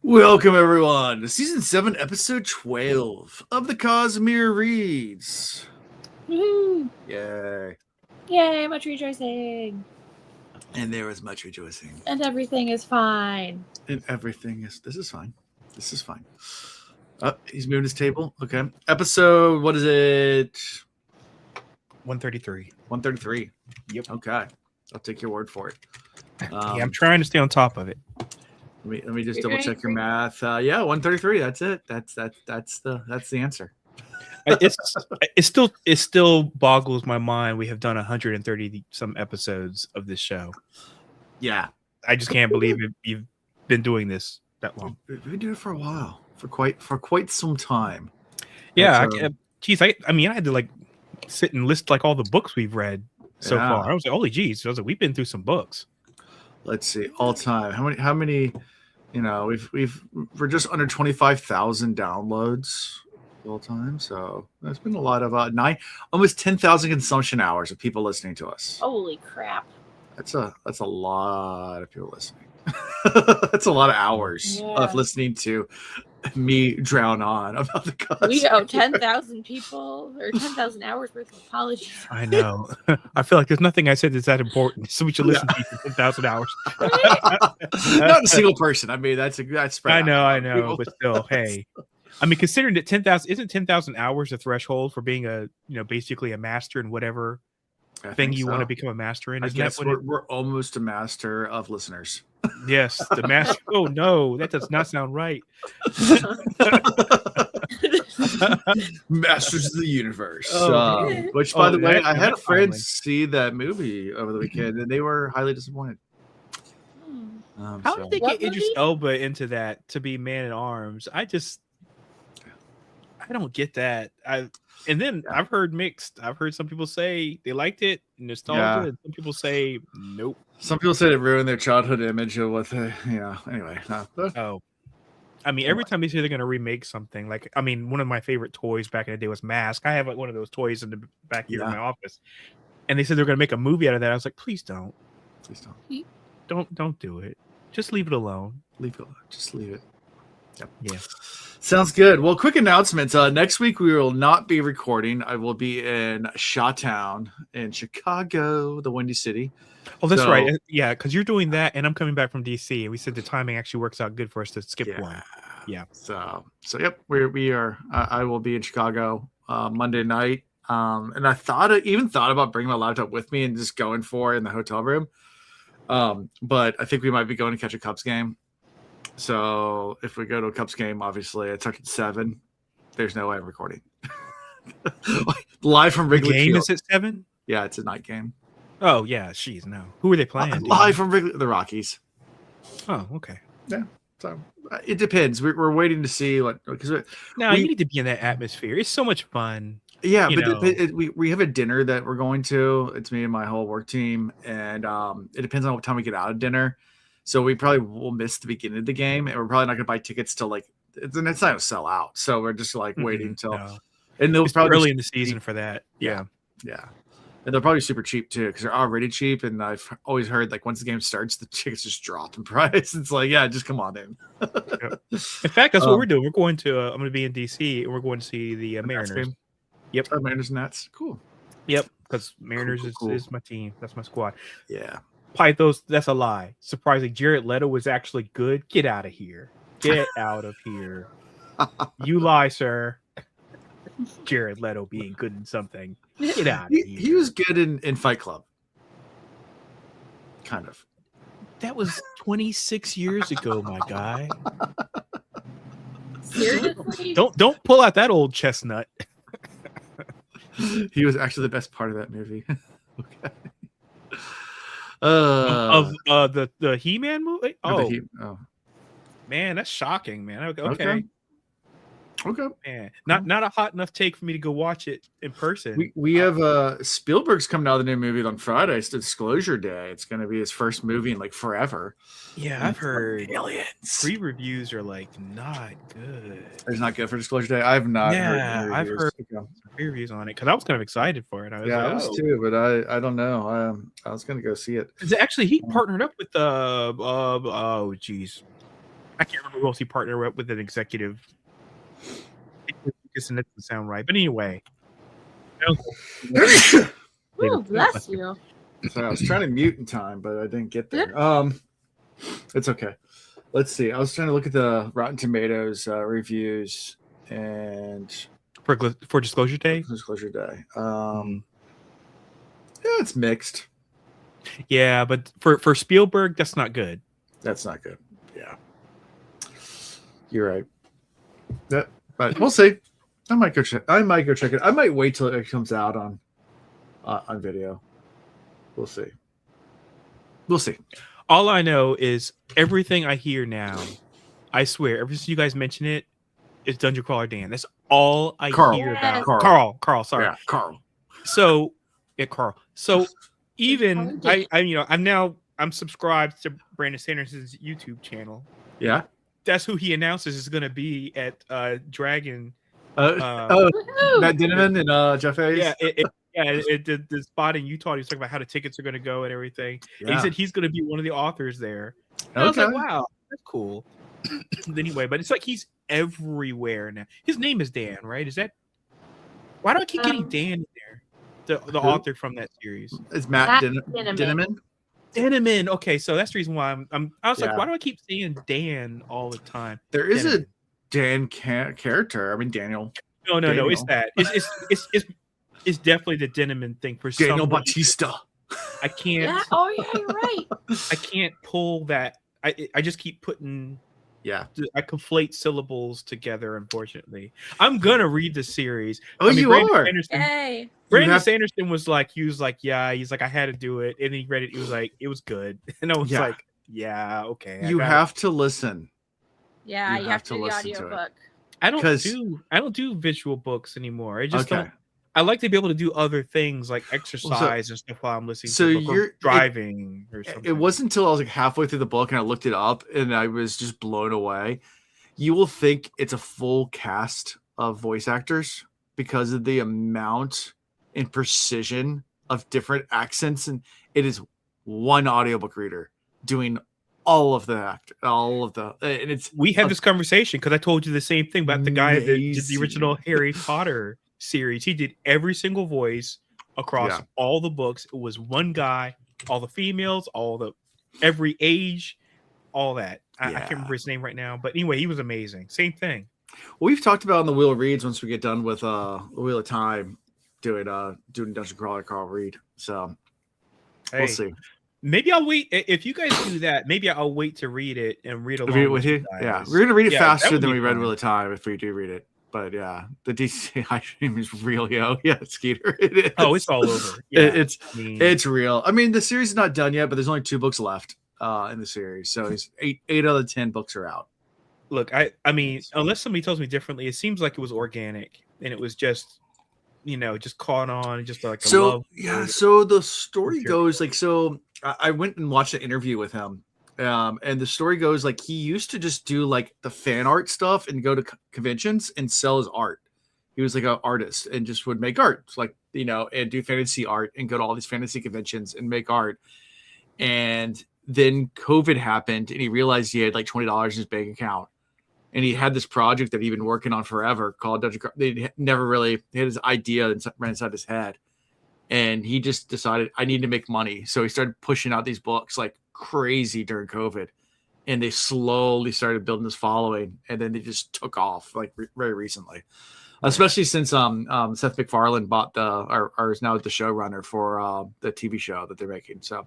Welcome, everyone, to Season 7, Episode 12 of the Cosmere Reads. Woohoo! Yay. Yay, much rejoicing. And there is much rejoicing. And everything is fine. And everything is... This is fine. This is fine. He's moving his table. Okay. Episode, what is it? 133. 133. Yep. Okay. I'll take your word for it. Yeah, I'm trying to stay on top of it. Let me just double check your math. Yeah, 133. That's it. That's the answer. It still boggles my mind. We have done 130 some episodes of this show. Yeah, I just can't believe you've been doing this that long. We've been doing it for a while, for quite some time. Yeah, I mean, I had to like sit and list like all the books we've read so far. I was like, holy geez! I was like, we've been through some books. Let's see, all time. How many? You know, we're just under 25,000 downloads all time. So there's been a lot of almost 10,000 consumption hours of people listening to us. Holy crap! That's a lot of people listening. That's a lot of hours of listening to me drown on about the Cosmere. We owe 10,000 people or 10,000 hours worth of apologies. I know. I feel like there's nothing I said that's that important, so we should listen to you for 10,000 hours. Not a single person. I mean, that's spread. I know, but still, hey. I mean, considering that 10,000 isn't 10,000 hours a threshold for being basically a master in whatever thing you want to become a master in. I guess we're almost a master of listeners. Yes, the master. Oh no, that does not sound right. Masters of the Universe. Oh. Which, by the way, I had friends see that movie over the weekend, and they were highly disappointed. How did they get Idris Elba into that to be Man at Arms? I don't get that. And then I've heard mixed. I've heard some people say they liked it, nostalgia, and some people say nope. Some people say it ruined their childhood image of what anyway. I mean, every time they say they're going to remake something, like, I mean, one of my favorite toys back in the day was Mask. I have like one of those toys in the back here in my office. And they said they're going to make a movie out of that. I was like, please don't. Please don't. Don't do it. Just leave it alone. Leave it alone. Just leave it. Yep. Yeah. Sounds good. Well, quick announcements. Next week we will not be recording. I will be in Shawtown in Chicago, the Windy City. Oh, that's right. Yeah, because you're doing that, and I'm coming back from DC, and we said the timing actually works out good for us to skip one. Yeah. So yep, we are. I will be in Chicago Monday night. And I thought about bringing my laptop with me and just going for it in the hotel room. But I think we might be going to catch a Cubs game. So if we go to a Cubs game, obviously it starts at 7. There's no way I'm recording. Live from Wrigley Field. Game is at 7? Yeah, it's a night game. Oh yeah, jeez, no. Who are they playing? Live from Wrigley, the Rockies. Oh, okay. Yeah. So it depends. We're waiting to see what because you need to be in that atmosphere. It's so much fun. Yeah, but we have a dinner that we're going to. It's me and my whole work team, and it depends on what time we get out of dinner. So we probably will miss the beginning of the game, and we're probably not going to buy tickets till like it's not going to sell out. So we're just like waiting till, and they'll probably early in the season for that. Yeah. And they're probably super cheap too because they're already cheap. And I've always heard like once the game starts, the tickets just drop in price. It's like just come on in. In fact, that's what we're doing. We're going to. I'm going to be in DC, and we're going to see the Mariners. Yep, Mariners and Nats. Cool. Yep, because Mariners is my team. That's my squad. Yeah. Pythos, that's a lie. Surprising, Jared Leto was actually good. Get out of here. Get out of here. You lie, sir. Jared Leto being good in something. Get out of here. He was good in Fight Club. Kind of. That was 26 years ago, my guy. Seriously? Don't pull out that old chestnut. He was actually the best part of that movie. Okay. Of the He-Man movie? Oh. Man, that's shocking, man. Okay. Man, not a hot enough take for me to go watch it in person. We have Spielberg's coming out with a new movie on Friday. It's Disclosure Day. It's going to be his first movie in like forever. Yeah, I've heard Aliens. Pre-reviews are like not good. It's not good for Disclosure Day. I've not. Yeah, I've heard reviews on it because I was kind of excited for it. I was too, but I don't know. I was going to go see it. Actually, he partnered up with oh geez. I can't remember who else he partnered with an executive. It doesn't sound right, but anyway. Ooh, bless you. So I was trying to mute in time, but I didn't get there. It's okay. Let's see. I was trying to look at the Rotten Tomatoes reviews and for Disclosure Day. Disclosure Day. Yeah, it's mixed. Yeah, but for Spielberg, that's not good. That's not good. Yeah, you're right. Yeah, but we'll see. I might go check it. I might wait till it comes out on video. We'll see. All I know is everything I hear now. I swear, ever since you guys mention it, it's Dungeon Crawler Dan. That's all I hear about. Carl. Sorry, yeah, Carl. So, yeah, Carl. So even I'm subscribed to Brandon Sanderson's YouTube channel. Yeah, that's who he announces is going to be at Dragon. Matt Dinneman and Jeff Hayes. The spot in Utah. He was talking about how the tickets are going to go and everything. Yeah. And he said he's going to be one of the authors there. And I was like, wow, that's cool. Anyway, but it's like he's everywhere now. His name is Dan, right? Is that why do I keep getting Dan in there? The author from that series. It's Matt Dinneman. Dinneman. Okay, so that's the reason why I was like, why do I keep saying Dan all the time? There is a Dan character. I mean, Daniel. No. It's that. It's definitely the Dinneman thing for Daniel Bautista. I can't. Yeah. Oh yeah, you're right. I can't pull that. I just keep putting. Yeah, I conflate syllables together. Unfortunately, I'm gonna read the series. Oh, you are. Brandon Sanderson was like, he's like, I had to do it, and then he read it. He was like, it was good, and I was like, yeah, okay. You have to listen. Yeah, you have to do the audiobook. I don't do visual books anymore. I just don't. I like to be able to do other things like exercise and stuff while I'm listening to a book, or driving or something. It wasn't until I was like halfway through the book and I looked it up and I was just blown away. You will think it's a full cast of voice actors because of the amount and precision of different accents, and it is one audiobook reader doing all of the and it's we had this conversation because I told you the same thing about the guy that did the original Harry Potter series. He did every single voice across all the books. It was one guy, all the females, every age, all that. I can't remember his name right now, but anyway, he was amazing. Same thing. Well, we've talked about on the Wheel of Reads once we get done with Wheel of Time doing Dungeon Crawler Carl Reed. So we'll see. Maybe I'll wait. If you guys do that, maybe I'll wait to read it and read along with you. Yeah, we're gonna read it faster than we read Wheel of Time if we do read it. But yeah, the DC high stream is real, yo. Yeah, Skeeter. It is. Oh, it's all over. Yeah, it's real. I mean, the series is not done yet, but there's only 2 books left in the series. So it's 8 out of the 10 books are out. Look, I mean, unless somebody tells me differently, it seems like it was organic and it was just, just caught on, just like love. Yeah. So the story goes like, so I went and watched an interview with him. And the story goes like he used to just do like the fan art stuff and go to conventions and sell his art. He was like an artist and just would make art, like, and do fantasy art and go to all these fantasy conventions and make art. And then COVID happened and he realized he had like $20 in his bank account. And he had this project that he'd been working on forever called Dungeon Crawler. They never really had his idea and ran inside his head. And he just decided, I need to make money. So he started pushing out these books like crazy during COVID, and they slowly started building this following, and then they just took off like very recently, especially since Seth MacFarlane bought or is now the showrunner for the TV show that they're making. So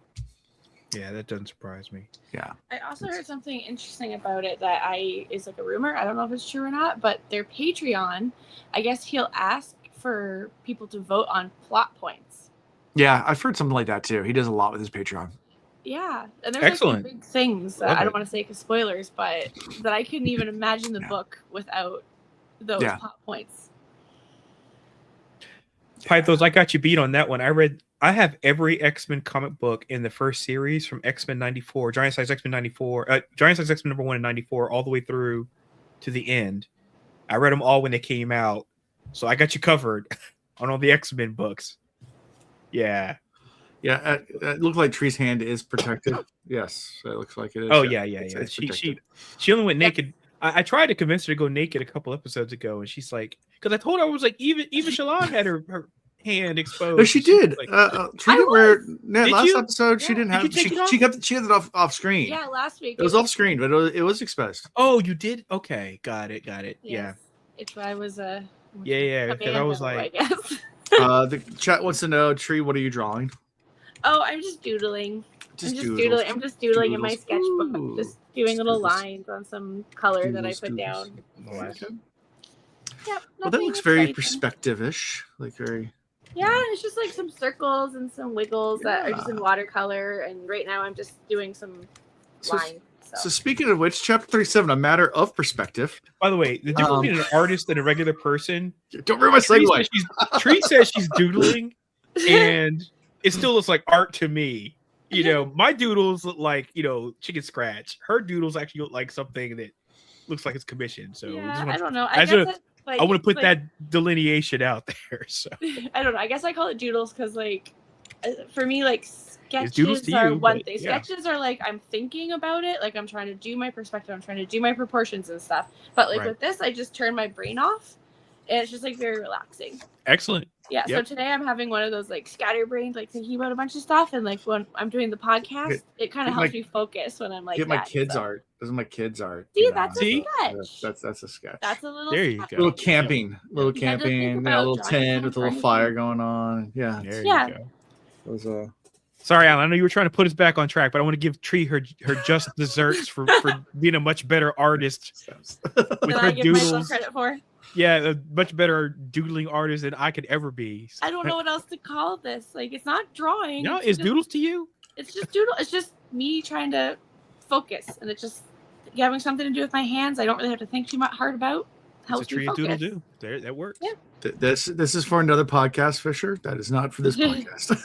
yeah, that doesn't surprise me. Yeah, I also heard something interesting about it that is like a rumor. I don't know if it's true or not, but their Patreon, I guess he'll ask for people to vote on plot points. Yeah, I've heard something like that too. He does a lot with his Patreon. Yeah, and there's like big things that I don't want to say because spoilers, but that I couldn't even imagine the book without those plot points. Pythos, I got you beat on that one. I have every X-Men comic book in the first series from X-Men 94, Giant Size X-Men 94, Giant Size X-Men number 1 and 94, all the way through to the end. I read them all when they came out, so I got you covered on all the X-Men books. Yeah. Yeah, it looked like Tree's hand is protected. Yes, it looks like it is. Oh yeah. yeah. It's She only went naked. I tried to convince her to go naked a couple episodes ago, and she's like, because I told her I was like, even Shallan had her hand exposed. No, she and was did. Like, Tree didn't wear that Did last you? episode. She Yeah. didn't Did have. you take it off? She kept it off screen. Yeah, last week It was off screen, but it was exposed. Oh, you did? Okay, got it. Yes. Yeah. It's I was a Yeah. Because I was like, I guess. The chat wants to know, Tree, what are you drawing? Oh, I'm just doodling. Just doodling. I'm just doodling in my Doodles. sketchbook, Ooh. just doing little Doodles. lines on some color that I put Doodles. down. Okay. Yep. Well, that looks very perspective-ish, like very. Yeah, it's just like some circles and some wiggles that are just in watercolor. And right now, I'm just doing some lines. So speaking of which, chapter 37, a matter of perspective. by the way, the difference between an artist and a regular person. Don't ruin my segue. Tree says she's doodling, and it still looks like art to me. You know, my doodles look like, chicken scratch. Her doodles actually look like something that looks like it's commissioned. So yeah, I don't know. I want to put that delineation out there. So I don't know. I guess I call it doodles because, like, for me, like doodles sketches to are you, one but thing. yeah. Sketches are like I'm thinking about it, like I'm trying to do my perspective, I'm trying to do my proportions and stuff. But like Right. with this, I just turn my brain off, and it's just like very relaxing. excellent. Yeah. Yep. So today I'm having one of those like scatterbrains, like thinking about a bunch of stuff, and like when I'm doing the podcast, it kind of helps me focus when I'm like. Get my kids' art. This is my kids' art. See, that's a sketch. That's a sketch. That's a little. There you sketch. go. Little camping, little You had to think camping, about a little drawing tent with a little something. fire going on. Yeah, There Yeah. you go. it was Sorry, Alan. I know you were trying to put us back on track, but I want to give Tree her just desserts for being a much better artist with Did her I give myself doodles. credit for? Yeah, a much better doodling artist than I could ever be. I don't know what else to call this. Like, it's not drawing. No, it's is just, doodles to you? It's just doodle. It's just me trying to focus, and it's just having something to do with my hands. I don't really have to think too much hard about. It's a Helps me tree and focus. doodle do. There, that works. Yeah. this is for another podcast, Fisher. That is not for this podcast.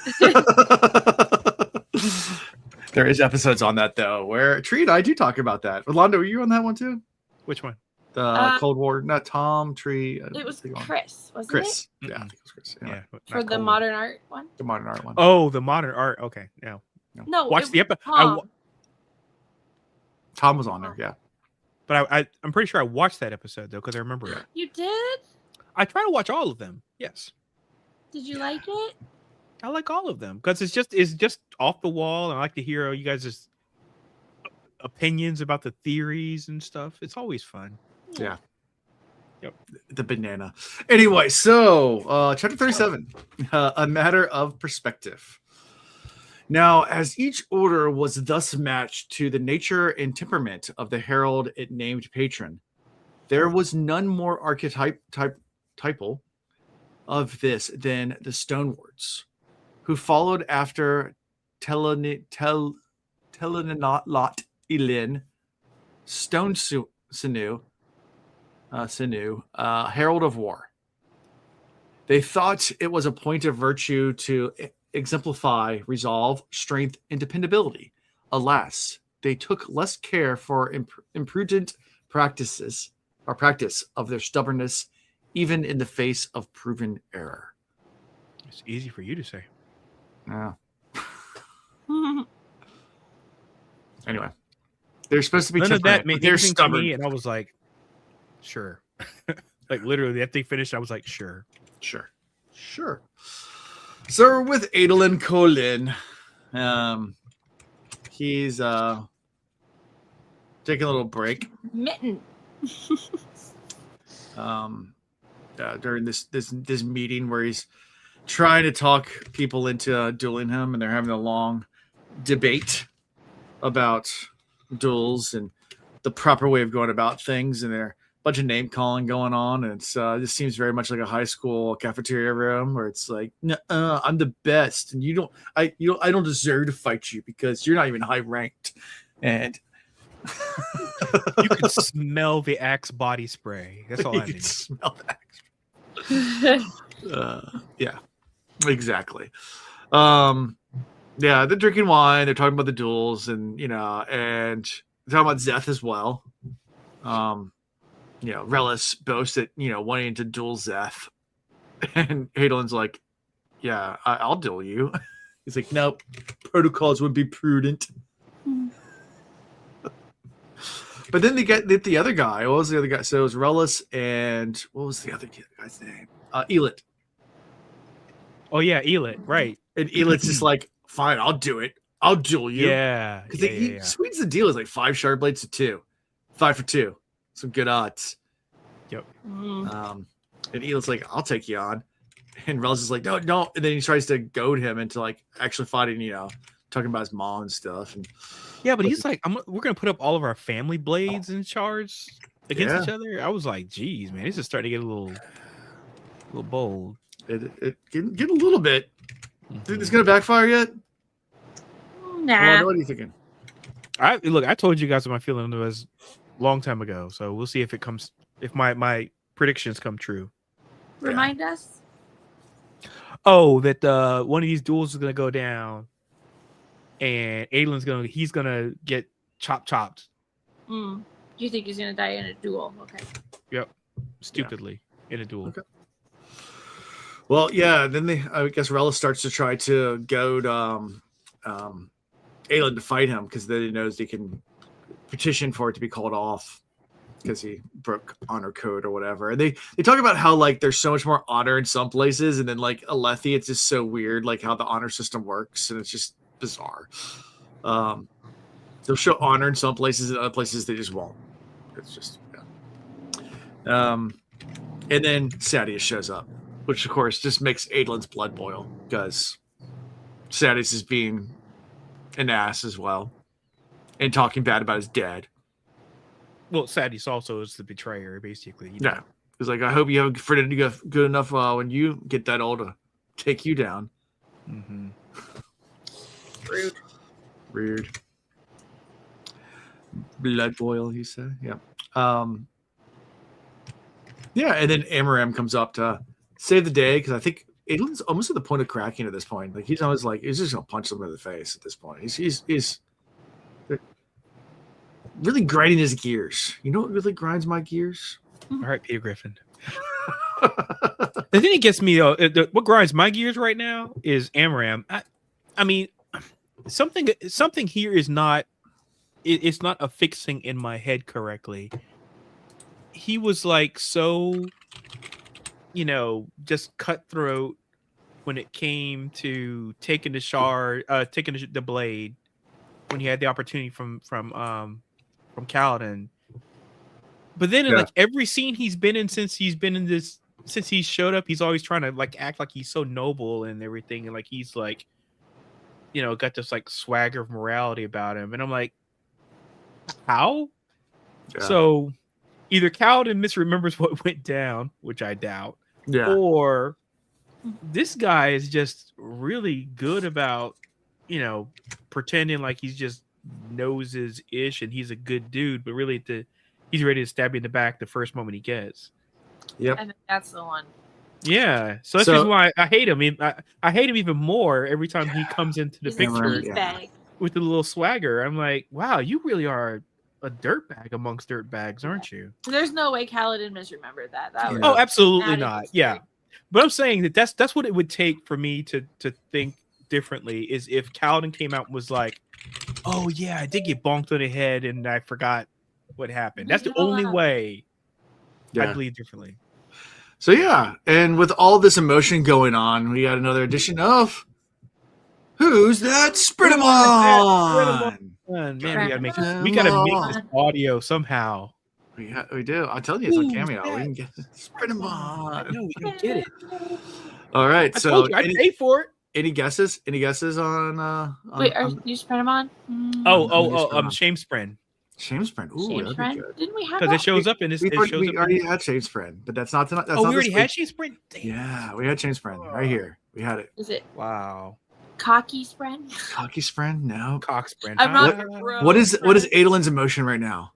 There is episodes on that though, where Tree and I do talk about that. Rolando, were you on that one too? Which one? The Cold War, not Tom, Tree. It was Chris, wasn't Chris. it? Yeah, I think it was Chris. Yeah. Yeah, For not the Cold. modern art one. The modern art one. Oh, the modern art. Okay, no. No, Watch the episode. Tom was on there, yeah. But I'm pretty sure I watched that episode though because I remember it. You did? I try to watch all of them. Yes, Did you like it? I like all of them because it's just off the wall, and I like to hear you guys' opinions about the theories and stuff. It's always fun. Yeah. Yep. The banana. Anyway, so chapter 37, a matter of perspective. Now, as each order was thus matched to the nature and temperament of the herald it named patron, there was none more archetypal of this than the Stonewards, who followed after Telenot Ilin, Stone Sinew, herald of war. They thought it was a point of virtue to exemplify resolve, strength, and dependability. Alas, they took less care for imprudent practice of their stubbornness, even in the face of proven error. It's easy for you to say. Yeah. Anyway, they're supposed to be None of that temperate, made but they're anything to stubborn. me, and I was like, sure. Like literally, after they finished, I was like, sure. Sure. So we're with Adolin Colin. He's taking a little break. Mitten. During this meeting where he's trying to talk people into dueling him, and they're having a long debate about duels and the proper way of going about things, and there's a bunch of name calling going on, and it's this seems very much like a high school cafeteria room where it's like, I'm the best, and I don't deserve to fight you because you're not even high ranked, and You could smell the Axe body spray. That's all I need. Smell that. Yeah, exactly. Yeah, they're drinking wine. They're talking about the duels, and and they're talking about Zeth as well. Relis boasts at wanting to duel Zeth, and Adolin's like, "Yeah, I'll duel you." He's like, nope, protocols would be prudent. But then they get the other guy. What was the other guy? So it was Rellis and what was the other guy's name? Elit. Oh yeah, Elit, right? And Elit's just like, fine, I'll do it. I'll duel you. Yeah, because yeah. sweets the deal is like 5 shard blades to 2, 5 for 2. Some good odds. Yep. And Elit's like, I'll take you on. And Rellis is like, no. And then he tries to goad him into like actually fighting, talking about his mom and stuff. And Yeah, but he's like, we're gonna put up all of our family blades in charge against each other. I was like, geez, man, this is starting to get a little bold. It get a little bit. Think it's gonna backfire yet? Nah. What are you thinking? I told you guys what my feeling was a long time ago. So we'll see if it comes. If my predictions come true. Remind us. Oh, that one of these duels is gonna go down, and Adlin's gonna get chopped. Do you think he's gonna die in a duel? Okay. Yep, stupidly in a duel. Okay. Well, yeah. Then I guess Rellis starts to try to goad Adlin to fight him because then he knows they can petition for it to be called off because he broke honor code or whatever. And they talk about how like there's so much more honor in some places, and then like Alethi, it's just so weird like how the honor system works, and it's just bizarre. They'll show honor in some places, and other places they just won't. It's just and then Sadius shows up, which of course just makes Adlin's blood boil because Sadius is being an ass as well and talking bad about his dad. Well, Sadius also is the betrayer, basically. Yeah. He's like, I hope you have a friend good enough when you get that old to take you down. Mm-hmm. Rude. Blood boil, you say? Yeah. Yeah, and then Amaram comes up to save the day because I think Adlin's almost at the point of cracking at this point. Like he's almost like he's just gonna punch him in the face at this point. He's really grinding his gears. You know what really grinds my gears? All right, Peter Griffin. The thing that gets me though, what grinds my gears right now is Amaram. I mean, something here is not. It's not affixing in my head correctly. He was like so, just cutthroat when it came to taking the blade when he had the opportunity from Kaladin. But then in like every scene he's been in since he showed up, he's always trying to like act like he's so noble and everything, and like he's like, got this like swagger of morality about him, and I'm like, how? Yeah. So either Kaladin misremembers what went down, which I doubt, or this guy is just really good about, pretending like he's just knows his ish and he's a good dude, but really he's ready to stab you in the back the first moment he gets. Yep. I think that's the one. Yeah. So that's just why I hate him. I hate him even more every time he comes into the picture with the little swagger. I'm like, wow, you really are a dirtbag amongst dirtbags, aren't you? There's no way Kaladin misremembered that. Oh, absolutely not. Yeah. But I'm saying that's what it would take for me to think differently is if Kaladin came out and was like, oh yeah, I did get bonked on the head and I forgot what happened. That's the only way I believe differently. So yeah, and with all this emotion going on, we got another edition of Who's That Sprintamon? Man, we gotta make this audio somehow. We do. I'm telling you, it's on Cameo. We can get Sprintamon. No, we can get it. All right, I paid for it. Any guesses? Any guesses on? Wait, are you Sprintamon? Shamespren. Shamespren. Ooh, that'd be good. Didn't we have because it shows up in this? We already had Shamespren, but that's not tonight. We already had Shamespren. Yeah, we had Shamespren right here. We had it. Is it? Wow. Cocky Spren? Cocky Spren? No. Cockspren. I'm not. What is Adlin's emotion right now?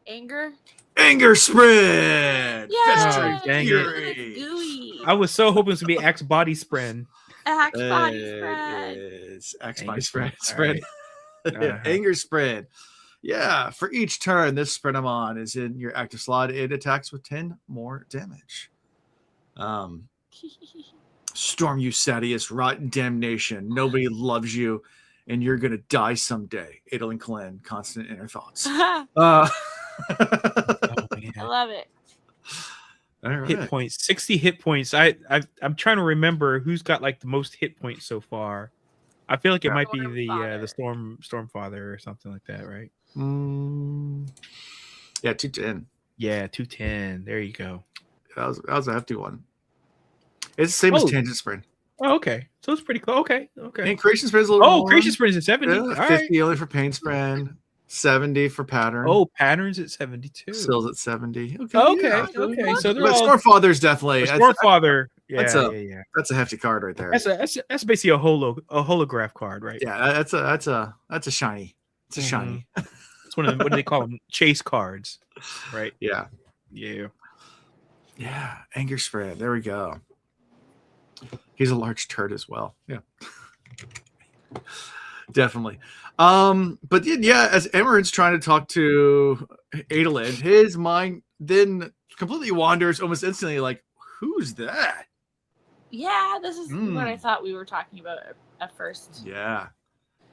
Anger. Anger Spren. Yeah. Dang it. I was so hoping to be Axe Body Spren. Axe Body Spread. It's Axe Body Spread. Anger Spread. Yeah, for each turn, this Sprintamon is in your active slot. It attacks with 10 more damage. Storm you, Sadius, rotten damnation. Nobody loves you, and you're gonna die someday. Adel and Kalin, constant inner thoughts. I Oh man. love it. All right. Hit points, 60 hit points. I'm trying to remember who's got like the most hit points so far. I feel like it might be the Stormfather or something like that, right? Yeah, 210. Yeah, 210. There you go. That was a hefty one. It's the same as Tangent Sprint. Oh, okay. So it's pretty close. Okay. And Creation Sprint is a little more. Creation Sprint is at 70. Yeah, 50 only for Pain Sprint. 70 for Pattern. Oh, Patterns at 72. Stills at 70. Okay. Yeah. So they're But all Stormfather's definitely Stormfather. that's a hefty card right there. That's basically a holograph card, right? Yeah, that's a shiny. It's a shiny. It's one of them. What do they call them? Chase cards, right? Yeah. Anger Spread. There we go. He's a large turd as well. Yeah. Definitely. But yeah, as Emeren's trying to talk to Adolin, his mind then completely wanders almost instantly, like, who's that? Yeah, this is what I thought we were talking about at first. Yeah.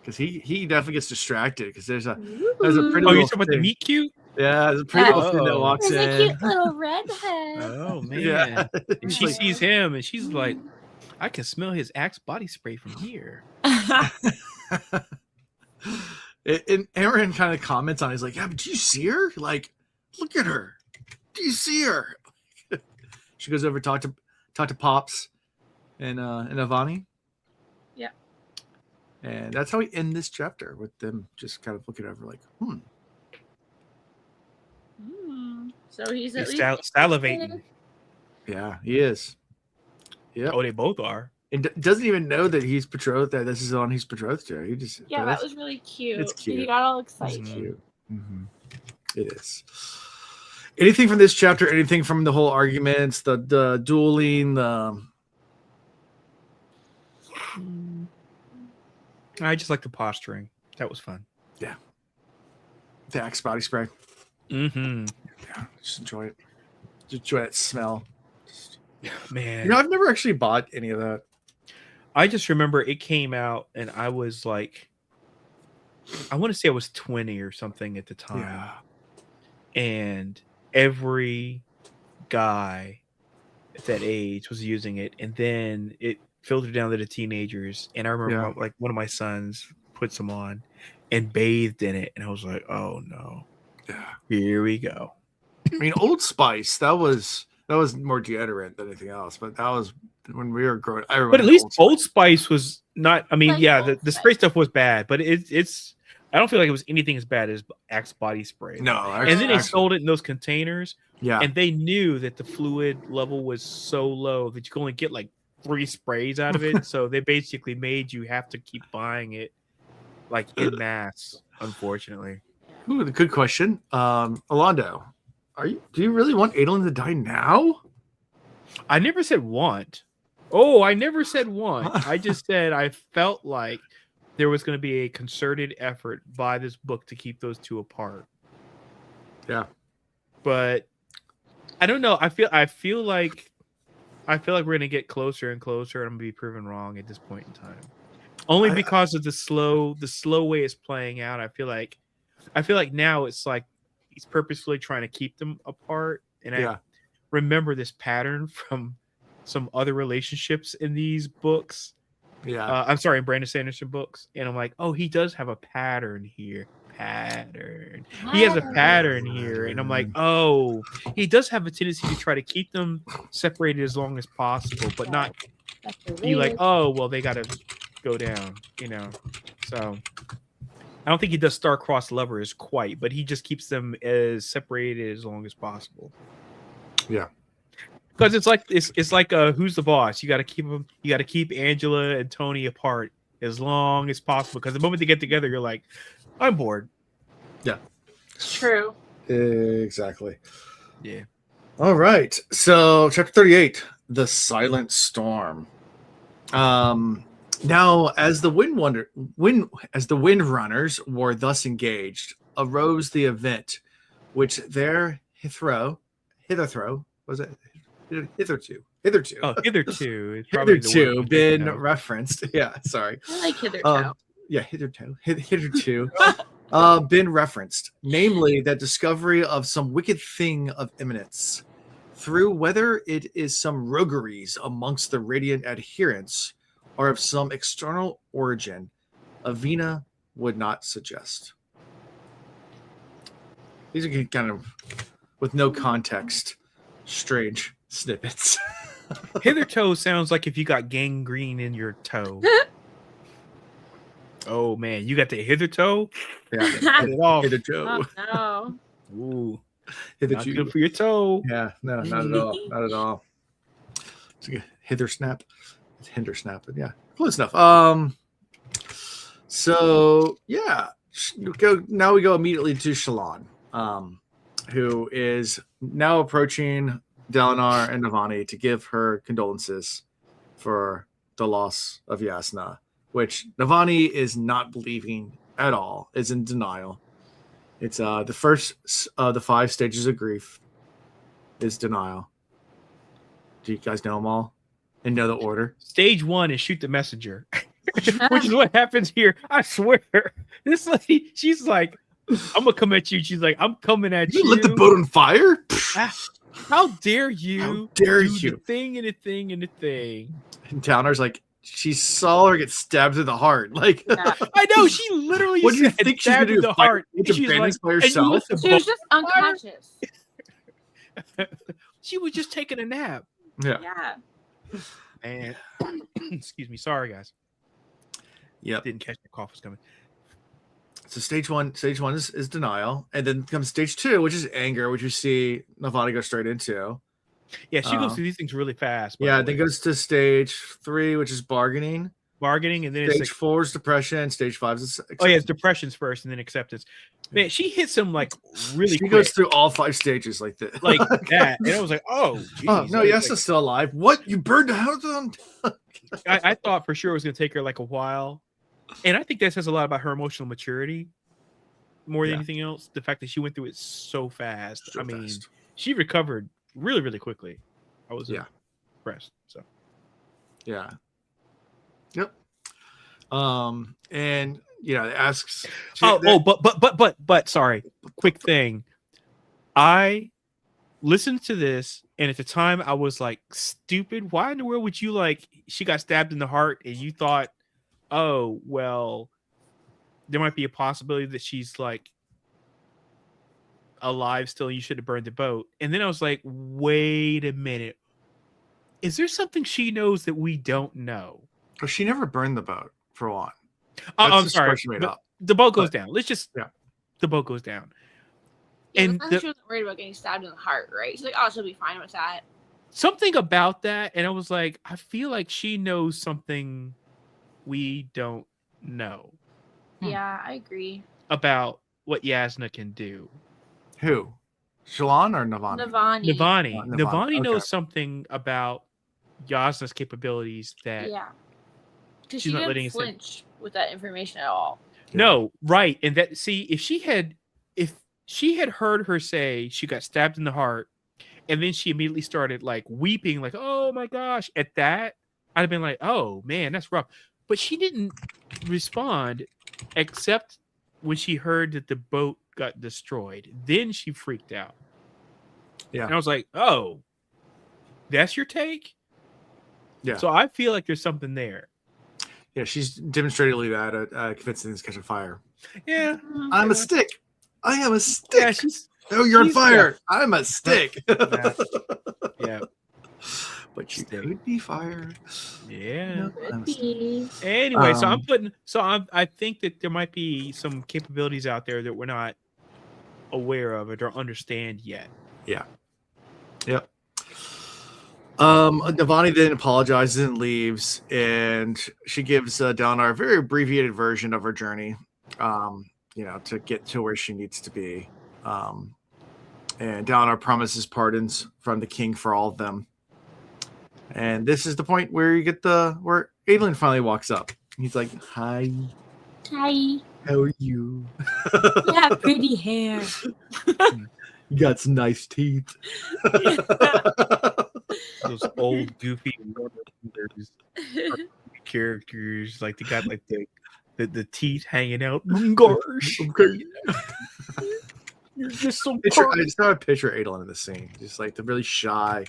Because he definitely gets distracted because there's a pretty Oh, you're talking about the meat cute? Yeah, there's a pretty little thing that walks There's in. a cute little redhead. Oh man. Yeah. And she sees him and she's like, I can smell his Axe body spray from here. And Aaron kind of comments on it. He's like, yeah, but do you see her? Like, look at her. Do you see her? She goes over to talk to Pops and Avani. Yeah. And that's how we end this chapter, with them just kind of looking over like, So he's at He's least salivating. Yeah, he is. Yeah. Oh, they both are. And doesn't even know that he's betrothed, that this is the one he's betrothed to. He just that was really cute. It's cute. He got all excited. It's cute. Mm-hmm. It is. Anything from this chapter, anything from the whole arguments, the dueling, I just like the posturing. That was fun. Yeah. The Axe body spray. Mm-hmm. Yeah, just enjoy it. Just enjoy that smell. Man. You know, I've never actually bought any of that. I just remember it came out and I was like, I want to say I was 20 or something at the time. Yeah. And every guy at that age was using it. And then it filtered down to the teenagers. And I remember like one of my sons put some on and bathed in it. And I was like, oh no. Yeah. Here we go. I mean, Old Spice, that was more deodorant than anything else. But that was when we were growing. But at least Old Spice was not. I mean, Like the spray stuff was bad, but it's. I don't feel like it was anything as bad as Axe body spray. No, and then they sold it in those containers. Yeah, and they knew that the fluid level was so low that you could only get like 3 sprays out of it. So they basically made you have to keep buying it like in mass. Unfortunately. Ooh, good question, Alondo. Do you really want Adolin to die now? I never said want. Oh, I never said want. I just said I felt like there was going to be a concerted effort by this book to keep those two apart. Yeah. But I don't know. I feel like we're going to get closer and closer, and I'm going to be proven wrong at this point in time. Only because of the slow way it's playing out. I feel like now it's like he's purposefully trying to keep them apart. And I remember this pattern from some other relationships in these books. Yeah. I'm sorry, in Brandon Sanderson books. And I'm like, oh, he does have a pattern here. He has a pattern here. And I'm like, oh, he does have a tendency to try to keep them separated as long as possible, but not be like, oh, well, they got to go down, So I don't think he does star-crossed lovers quite, but he just keeps them as separated as long as possible. Yeah. Because it's like who's the boss? You got to keep them. You got to keep Angela and Tony apart as long as possible. Because the moment they get together, you're like, I'm bored. Yeah, true. Exactly. Yeah. All right. So, chapter 38, the Silent Storm. Now, as the wind runners were thus engaged, arose the event, which hitherthrow was it? Hitherto. Oh, hitherto. It's probably the Hitherto word been no. referenced. Yeah, sorry. I like hitherto. Yeah, hitherto been referenced, namely that discovery of some wicked thing of imminence, through whether it is some rogueries amongst the Radiant adherents or of some external origin, Avina would not suggest. These are kind of, with no context, strange snippets. Hitherto sounds like if you got gangrene in your toe. Oh man, you got the hitherto? Yeah, Get it off. hitherto. Oh no. Ooh, not Hitherto. good for your toe. Yeah, no, not at all. Not at all. It's like a hither snap. It's hinder snap, but yeah, close enough. So yeah, now we go immediately to Shallan, who is now approaching Dalinar and Navani to give her condolences for the loss of Yasna, which Navani is not believing at all, is in denial. It's the first of the 5 stages of grief is denial. Do you guys know them all and know the order? Stage 1 is shoot the messenger, which is what happens here. I swear, this lady, she's like, "I'm gonna come at you." She's like, "I'm coming at you." You lit the boat on fire? How dare you? How dare do you? The thing and a thing and a thing. And Downar's like, she saw her get stabbed in the heart. Like, Yeah. I know, she literally what do you said think she's stabbed gonna in do? the Fight heart. with And the she's bandits by "And you herself? lit the She was just boat on fire?" unconscious. She was just taking a nap. Yeah. Yeah. And excuse me, sorry guys. Yep. Didn't catch the cough was coming. So stage one is denial, and then comes stage 2, which is anger, which you see Navani go straight into. Yeah, she goes through these things really fast. by Yeah, the then way. goes to stage 3, which is bargaining. bargaining, and then it's Stage like, 4 is depression. Stage 5 is oh yeah, it's depressions first, and then acceptance. Man, she hits them like really She quick, goes through all 5 stages like this. like that, and I was like, oh, geez. Oh no, I was Yasna's still alive. What? You burned the house down? I thought for sure it was going to take her like a while, and I think that says a lot about her emotional maturity more than Yeah. anything else. The fact that she went through it so fast. So I mean, fast. she recovered really, really quickly. I was Yeah. impressed. So Yeah. Yep. And it asks. but sorry, quick thing. I listened to this, and at the time I was like, stupid. Why in the world would you like? She got stabbed in the heart, and you thought, oh well, there might be a possibility that she's like alive still. You should have burned the boat. And then I was like, wait a minute. Is there something she knows that we don't know? Oh, she never burned the boat for one. I'm just sorry. what she made but up. The boat goes But- down. Let's just Yeah. The boat goes down. Yeah, And but the- she wasn't worried about getting stabbed in the heart, right? She's like, oh, she'll be fine with that. Something about that, and I was like, I feel like she knows something we don't know Yeah, I agree. about what Yasna can do. Who? Shallan or Navani? Navani. Navani. Navani, Navani okay. knows something about Yasna's capabilities that Yeah. Because She's she not letting didn't us in. flinch with that information at all. No, right. And that, see, if she had heard her say she got stabbed in the heart, and then she immediately started like weeping, like, oh my gosh, at that, I'd have been like, oh man, that's rough. But she didn't respond except when she heard that the boat got destroyed. Then she freaked out. Yeah. And I was like, oh, that's your take? Yeah. So I feel like there's something there. Yeah, she's demonstratively bad at convincing things to catch on fire. Yeah. I'm a stick. I am a stick. Yeah, she's Oh, you're on she's- fire. I'm a stick. yeah. But you Stick. could be fired. Yeah. No, I'm a stick. Anyway, so Um, I think that there might be some capabilities out there that we're not aware of or don't understand yet. Yep. Navani then apologizes and leaves, and she gives Dalinar a very abbreviated version of her journey, to get to where she needs to be. And Dalinar promises pardons from the king for all of them. And this is the point where you get where Adolin finally walks up. He's like, "Hi, Hi. how are you? You have pretty hair. You got some nice teeth." those old goofy characters, like they got like the teeth hanging out. Gosh, Okay. you're just so I just have a picture of Adolin in the scene, just like the really shy,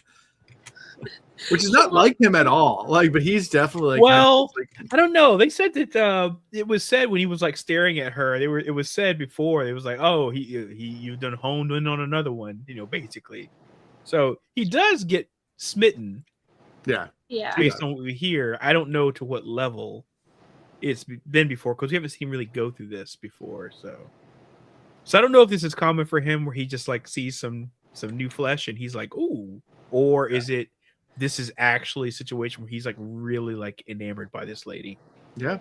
which is not like him at all. Like, but he's definitely like, well, like, I don't know. They said that it was said when he was like staring at her. It was said before. It was like, oh, you've done honed in on another one, basically. So he does get smitten. yeah, Yeah. Based on what we hear, I don't know to what level it's been before because we haven't seen him really go through this before. So I don't know if this is common for him where he just like sees some new flesh and he's like, ooh, or is it this is actually a situation where he's like really like enamored by this lady. yeah.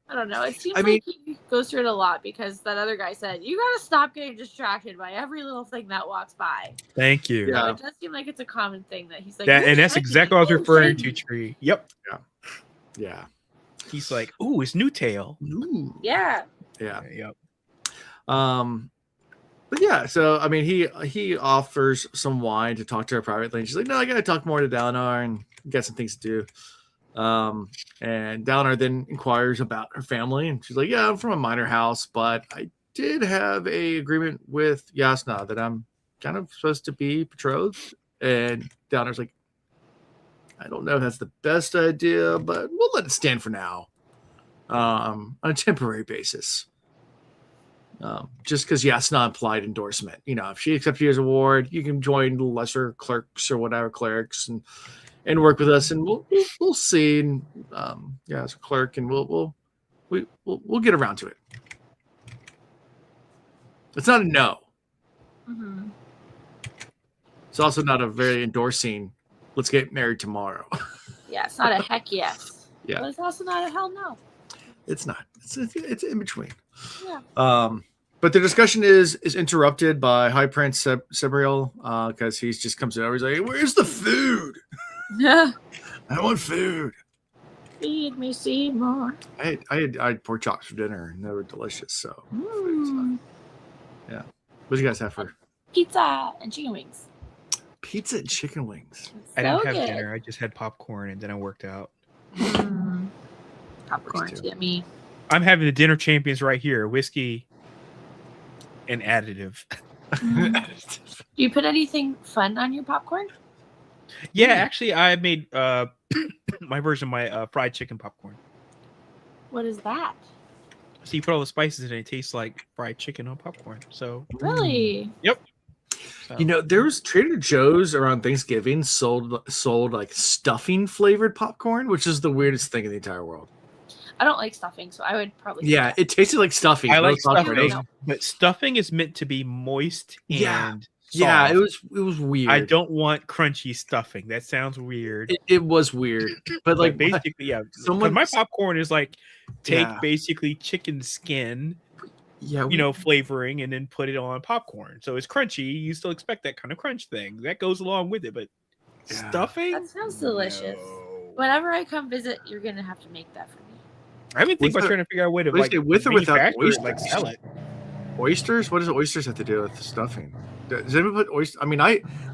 I don't know. It seems I mean- like he goes through it a lot because that other guy said, you gotta stop getting distracted by every little thing that walks by. Thank you. Yeah. So it does seem like it's a common thing that he's like, That, "Ooh, and that's shiny. exactly what I was Ooh, referring to, shiny." Tree. Yep. Yeah. He's like, ooh, it's new tail. Ooh. Yeah. Yeah. Yep. But yeah, so I mean, he offers some wine to talk to her privately, and she's like, "No, I gotta talk more to Dalinar and get some things to do." And Dalinar then inquires about her family, and she's like, "Yeah, I'm from a minor house, but I did have a agreement with Yasna that I'm kind of supposed to be betrothed." And Dalinar's like, "I don't know if that's the best idea, but we'll let it stand for now, on a temporary basis." Just because Yasna implied endorsement. If she accepts you as a ward, you can join lesser clerks or whatever clerics and work with us, and we'll see. And as a clerk, and we'll get around to it. It's not a no. Mm-hmm. It's also not a very endorsing. Let's get married tomorrow. Yeah, it's not a heck yes. Yeah. But it's also not a hell no. It's not. It's in between. Yeah. But the discussion is interrupted by High Prince Sebriel because he just comes over. He's like, "Where's the food? Yeah. I want food." Feed me, Seymour. I had pork chops for dinner, and they were delicious. So, Mm. what do you guys have for Pizza and chicken wings. pizza and chicken wings? I didn't So have good. dinner. I just had popcorn and then I worked out. Mm. Popcorn, too. yummy. I'm having the dinner champions right here: whiskey and additive. Do you put anything fun on your popcorn? Yeah, actually, I made my version of my fried chicken popcorn. What is that? So you put all the spices in it, it tastes like fried chicken on popcorn. So, Really? so. There was Trader Joe's around Thanksgiving sold like stuffing flavored popcorn, which is the weirdest thing in the entire world. I don't like stuffing, so I would probably. Yeah, it tasted like stuffing. I No like popcorn. stuffing, but stuffing is meant to be moist and Yeah. soft. Yeah, it was weird. I don't want crunchy stuffing. That sounds weird. It was weird, but like basically, yeah. someone- My popcorn is like take Yeah. basically chicken skin, yeah, flavoring, and then put it on popcorn. So it's crunchy. You still expect that kind of crunch thing that goes along with it, but Yeah. stuffing. That sounds delicious. No. Whenever I come visit, you're gonna have to make that for me. I've been thinking With about or- trying to figure out a way to what is like it, with or without manufacture it, oysters? like sell it. Oysters? What does oysters have to do with stuffing? Does anyone put oysters? I mean,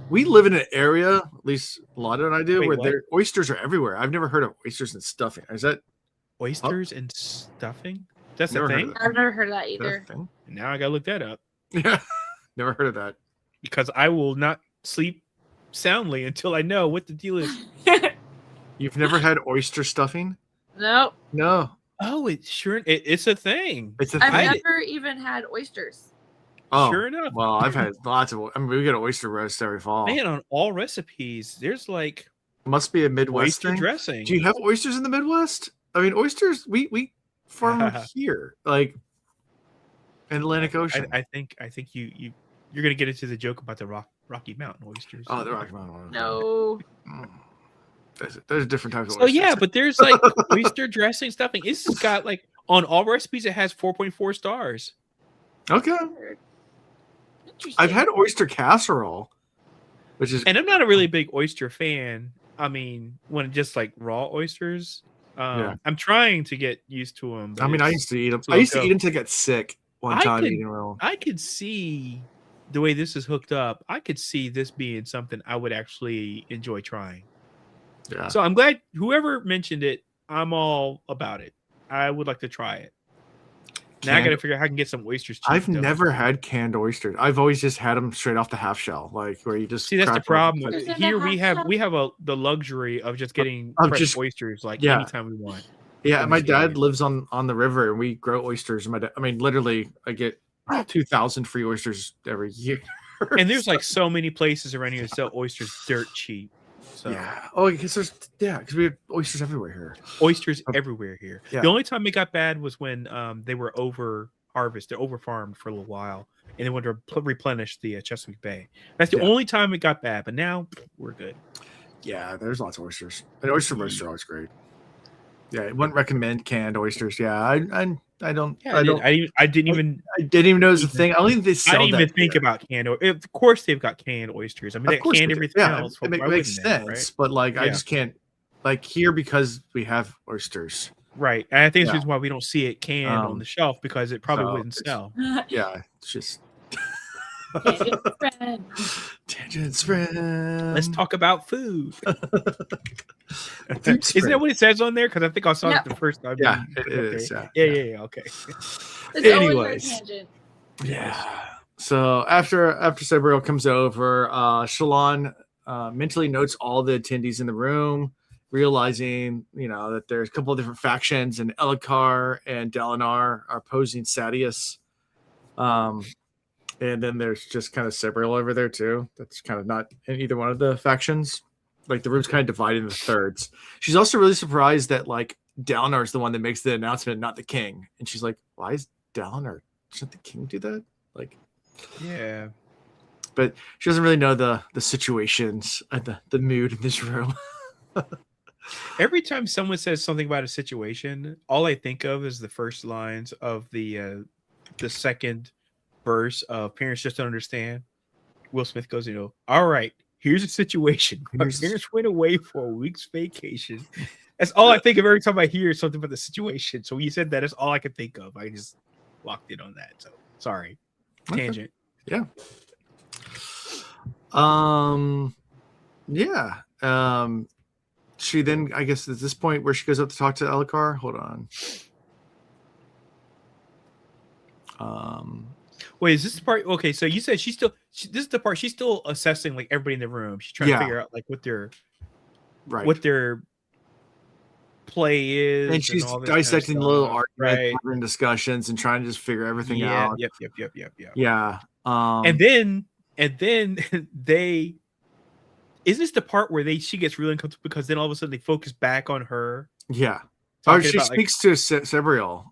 we live in an area, at least Lotto and I do, Wait, where what? oysters are everywhere. I've never heard of oysters and stuffing. Is that Oysters and stuffing? That's Never the heard thing? of that. I've never heard of that a either. thing? Now I gotta look that up Yeah, never heard of that. because I will not sleep soundly until I know what the deal is. You've never had oyster stuffing? Nope. No, Oh, it's a thing. it's a I've thing. never even had oysters. Oh, Sure enough. well, I've had lots of. I mean, we get an oyster roast every fall. Man, on all recipes, there's like Must be a Midwest oyster thing. dressing. Do you have oysters in the Midwest? I mean, oysters we farm them here, like in Atlantic Ocean. I think you're gonna get into the joke about the Rocky Mountain oysters. Oh, the Rocky Mountain ones. No. Mm. There's different types of Oh oysters. yeah, but there's like oyster dressing stuffing. It's got like on all recipes it has 4.4 stars. Okay. Interesting. I've had oyster casserole, which is And I'm not a really big oyster fan. I mean, when it's just like raw oysters, Yeah. I'm trying to get used to them. I mean, I used to eat them. so I used to go. eat them to get sick one I time could- eating real. I could see the way this is hooked up, I could see this being something I would actually enjoy trying. Yeah. So I'm glad whoever mentioned it. I'm all about it. I would like to try it. Now I got to figure out how I can get some oysters. Cheap, I've though. never had canned oysters. I've always just had them straight off the half shell, like where you just see. That's the crack them off. problem. Is it Here the we half have the luxury of just getting Of fresh just- oysters like yeah. anytime we want. Yeah, in my this dad area. lives on the river, and we grow oysters. I mean, literally, I get 2,000 free oysters every year. And there's like so many places around here that sell oysters dirt cheap. So Yeah. Oh, because we have oysters everywhere here. oysters everywhere here. Yeah. The only time it got bad was when they were over harvested, over farmed for a little while, and they wanted to replenish the Chesapeake Bay. That's the only time it got bad. But now we're good. Yeah, there's lots of oysters. And oyster roasts are always great. Yeah, I wouldn't recommend canned oysters. Yeah, I don't. Yeah, I don't. I didn't even know it was a thing. I don't think they I sell didn't even that think here. about canned. Of course, they've got canned oysters. I mean, they Of course canned they do. everything Yeah, else. it Why makes wouldn't they, sense. right? But like, I Yeah. just can't like here because we have oysters. Right, and I think it's Yeah. the reason why we don't see it canned on the shelf because it probably so wouldn't it's- sell. Yeah, it's just Tangent friend. tangent spread. Let's talk about food. Food Isn't spread. that what it says on there? Because I think I saw No. it the first time. Yeah, you it put up is, there. yeah. Yeah. Okay. It's always our Anyways. tangent. Yeah. So after Sabriel comes over, Shallan mentally notes all the attendees in the room, realizing that there's a couple of different factions, and Elhokar and Dalinar are opposing Sadeas. And then there's just kind of Sabriel over there too. That's kind of not in either one of the factions. Like the room's kind of divided into thirds. She's also really surprised that like Dalinar is the one that makes the announcement, not the king. And she's like, "Why is Dalinar? Shouldn't the king do that?" Like, Yeah. but she doesn't really know the situations and the mood in this room. Every time someone says something about a situation, all I think of is the first lines of the second verse of "Parents Just Don't Understand." Will Smith goes, "All right, here's a situation. My parents went away for a week's vacation." That's all I think of every time I hear something about the situation. So when you said that, that's all I could think of. I just locked in on that. So sorry, tangent. Yeah. Yeah. She then, I guess, at this point where she goes up to talk to Elhokar. Hold on. Wait, is this the part? Okay, so you said this is the part she's still assessing like everybody in the room. She's trying to figure out like what their play is, and she's all this dissecting kind of little stuff. arguments, having discussions, and trying to just figure everything out. Yep. Yeah. And then they isn't this the part where she gets really uncomfortable because then all of a sudden they focus back on her. Yeah. Talking She about, speaks to Sabriel.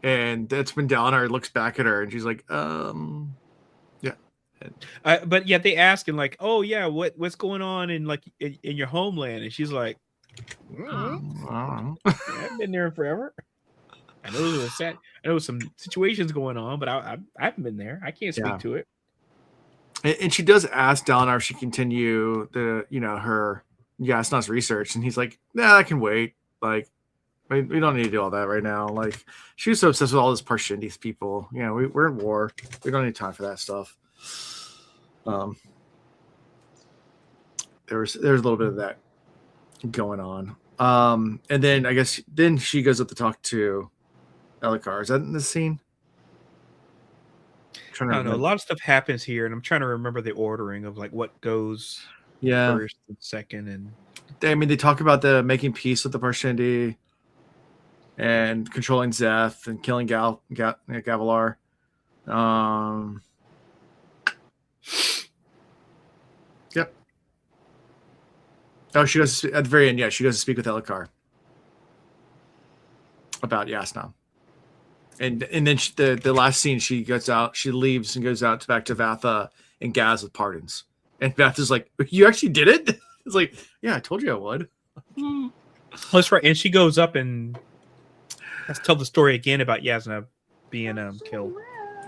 And that's when Dalinar looks back at her and she's like, yeah. But yet they ask and like, "Oh yeah, what's going on in like in your homeland?" And she's like, "I've been there forever. I know it was sad. I know some situations going on, but I haven't been there. I can't speak to it." And she does ask Dalinar if she continue her Yasna's research, and he's like, "Nah, I can wait. Like, we don't need to do all that right now." Like, she was so obsessed with all this Parshindi's people. We're in war. We don't need time for that stuff. There was a little bit of that going on. And then I guess she goes up to talk to Elhokar. Is that in this scene? I don't know. A lot of stuff happens here, and I'm trying to remember the ordering of like what goes first and second. And they talk about the making peace with the Parshindi and controlling Zeth and killing Gavilar. Yep. Oh, she goes at the very end. Yeah, she goes to speak with Elhokar about Yasna. And then the last scene, she gets out, she leaves and goes out back to Vatha and Gaz with pardons. And Vatha's like, "You actually did it?" It's like, "Yeah, I told you I would." That's right. And she goes up and let's tell the story again about Yasna being killed.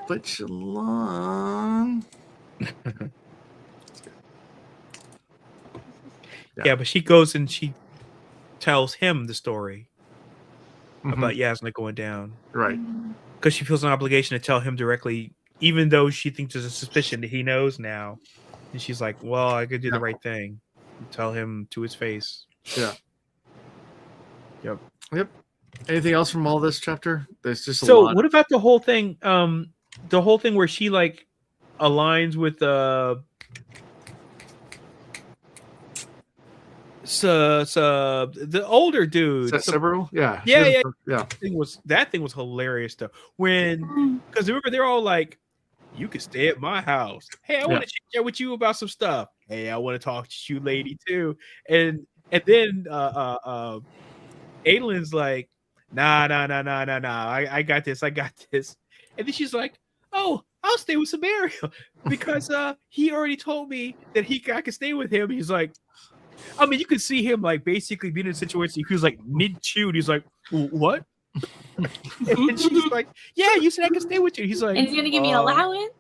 But Shallan. Yeah, but she goes and she tells him the story about Yasna going down. Right. Because she feels an obligation to tell him directly even though she thinks there's a suspicion that he knows now, and she's like, "Well, I could do the right thing, and tell him to his face." Yeah. Yep. Yep. Anything else from all this chapter? There's just a So, lot. what about the whole thing? The whole thing where she like aligns with the older dude. Several? Yeah. Yeah. Yeah. That thing was hilarious though. Because remember they're all like, "You can stay at my house. Hey, I want to chat with you about some stuff. Hey, I want to talk to you, lady, too." And then Adeline's like, "Nah. I got this. And then she's like, "Oh, I'll stay with Samaria because he already told me that I could stay with him." He's like, I mean, you could see him like basically being in a situation. He was like mid-chew. He's like, "What?" And she's like, "Yeah, you said I could stay with you." He's like, And he's gonna give me an allowance.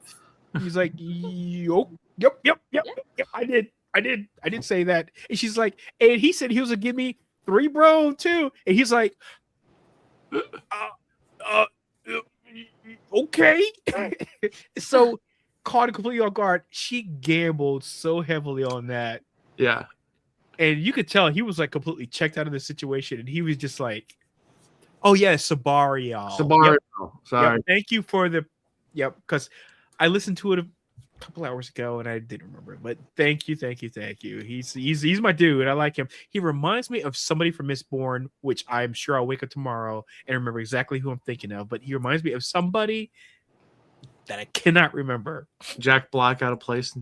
He's like, "Yep. I did say that." And she's like, and he said he was gonna give me 3 bro too. And he's like, okay. So caught completely off guard. She gambled so heavily on that. Yeah. And you could tell he was like completely checked out of the situation, and he was just like, "Oh yeah, Sabario. Sorry. Yep. Thank you for the because I listened to it a couple hours ago and I didn't remember it. But thank you. He's my dude. I like him. He reminds me of somebody from Mistborn, which I'm sure I'll wake up tomorrow and remember exactly who I'm thinking of. But he reminds me of somebody that I cannot remember. Jack Black out of place.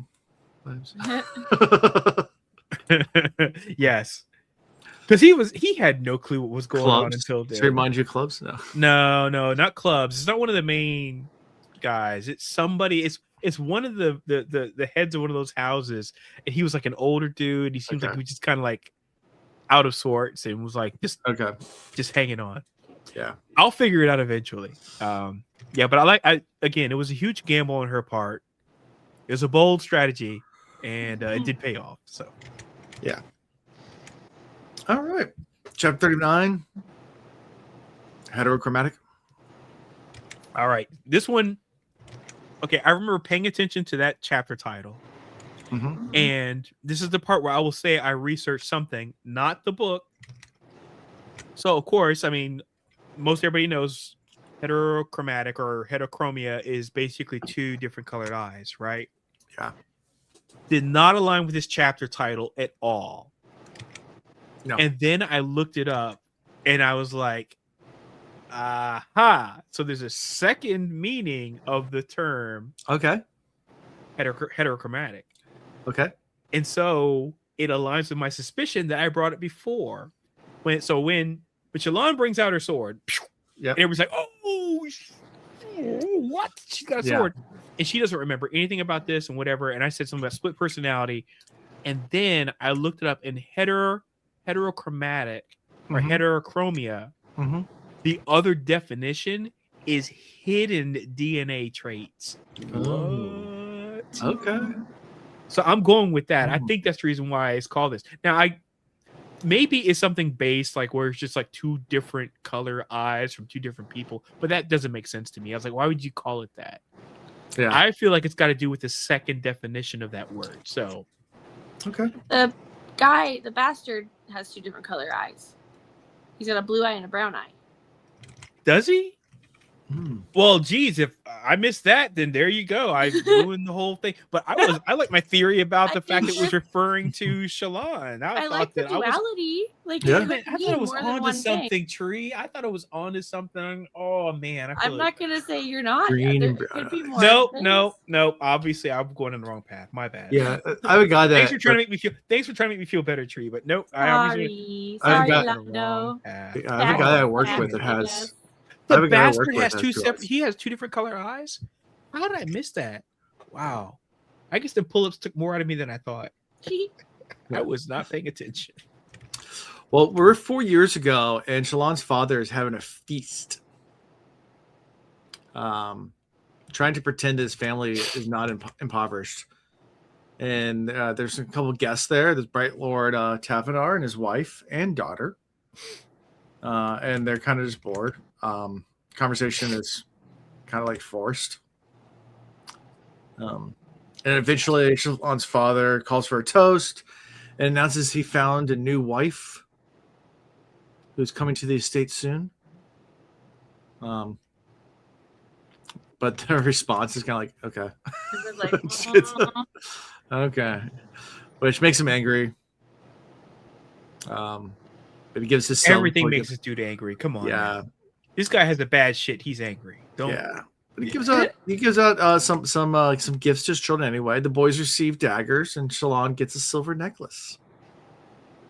Yes, because he had no clue what was going on until then. To remind you of clubs? No, not clubs. It's not one of the main guys. It's somebody. It's one of the heads of one of those houses, and he was like an older dude. He seems like he was just kind of like out of sorts and was like just hanging on. Yeah, I'll figure it out eventually. But again, it was a huge gamble on her part. It was a bold strategy, and it did pay off. So. Yeah. All right. Chapter 39. Heterochromatic. All right. This one. Okay. I remember paying attention to that chapter title. Mm-hmm. And this is the part where I will say I researched something, not the book. So, of course, I mean, most everybody knows heterochromatic or heterochromia is basically 2 different colored eyes, right? Yeah. Did not align with this chapter title at all. No. And then I looked it up and I was like, aha. So there's a second meaning of the term. Okay. Heterochromatic. Okay. And so it aligns with my suspicion that I brought it before. When Shallan brings out her sword, and everybody's like, "Oh, what? She's got a sword." And she doesn't remember anything about this and whatever. And I said something about split personality. And then I looked it up in heterochromatic or heterochromia. Mm-hmm. The other definition is hidden DNA traits. Oh. What? Okay. So I'm going with that. I think that's the reason why it's called this. Now, maybe it's something based like where it's just like 2 different color eyes from 2 different people. But that doesn't make sense to me. I was like, why would you call it that? Yeah. I feel like it's got to do with the second definition of that word. So, okay. The bastard, has 2 different color eyes. He's got a blue eye and a brown eye. Does he? Well, geez, if I missed that, then there you go. I ruined the whole thing. But I like my theory about the fact it was referring to Shallan. I like the duality. I thought it was onto something, Tree. I thought it was onto something. Oh man, I'm not gonna say you're not. Green and could be more. Nope. Obviously, I'm going in the wrong path. My bad. Yeah, I have a guy that. Thanks for trying to make me feel better, Tree. But nope. Sorry, Lando. I have a guy that I work with that has. The bastard has 2 separate. He has 2 different color eyes. How did I miss that? Wow. I guess the pull-ups took more out of me than I thought. I was not paying attention. Well, we're 4 years ago, and Shallan's father is having a feast. Trying to pretend his family is not impoverished. And there's a couple of guests there. There's Bright Lord Tavenar and his wife and daughter. And they're kind of just bored. Conversation is kind of like forced. And eventually, Shallan's father calls for a toast and announces he found a new wife who's coming to the estate soon. But the response is kind of like, okay. Okay. Which makes him angry. But he gives his son Everything makes this dude angry. Come on. Yeah. Man. This guy has a bad shit. He's angry. Yeah. But he gives out some gifts to his children anyway. The boys receive daggers, and Shallan gets a silver necklace.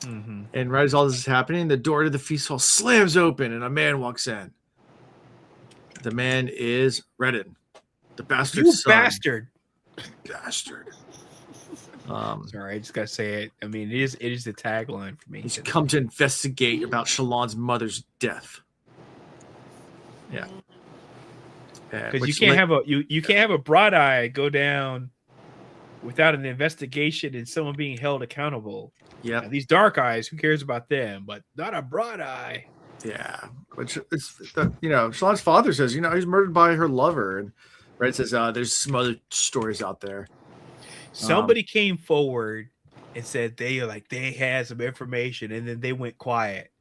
Mm-hmm. And right as all this is happening, the door to the feast hall slams open, and a man walks in. The man is Redden, the bastard son. Bastard. Sorry, I just gotta say it. I mean, it is the tagline for me. He's come to investigate about Shallan's mother's death. Yeah. Because you can't have a broad eye go down without an investigation and someone being held accountable. Yeah. These dark eyes, who cares about them? But not a broad eye. Yeah. Which it's Shallan's father says, he's murdered by her lover, and Red says, there's some other stories out there. Somebody came forward and said they had some information, and then they went quiet.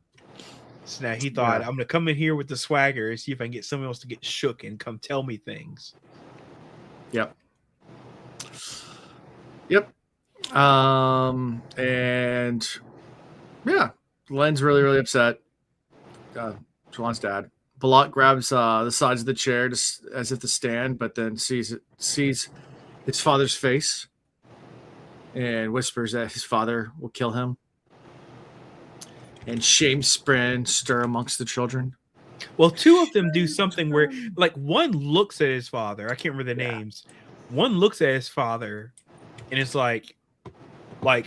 So now he thought, I'm gonna come in here with the swagger and see if I can get someone else to get shook and come tell me things. Yep. And yeah, Len's really, really upset. Shallan's dad. Balak grabs the sides of the chair as if to stand, but then sees his father's face and whispers that his father will kill him. And shame, spren stir amongst the children. Well, two of them do something where, like, one looks at his father. I can't remember the names. One looks at his father, and it's like, I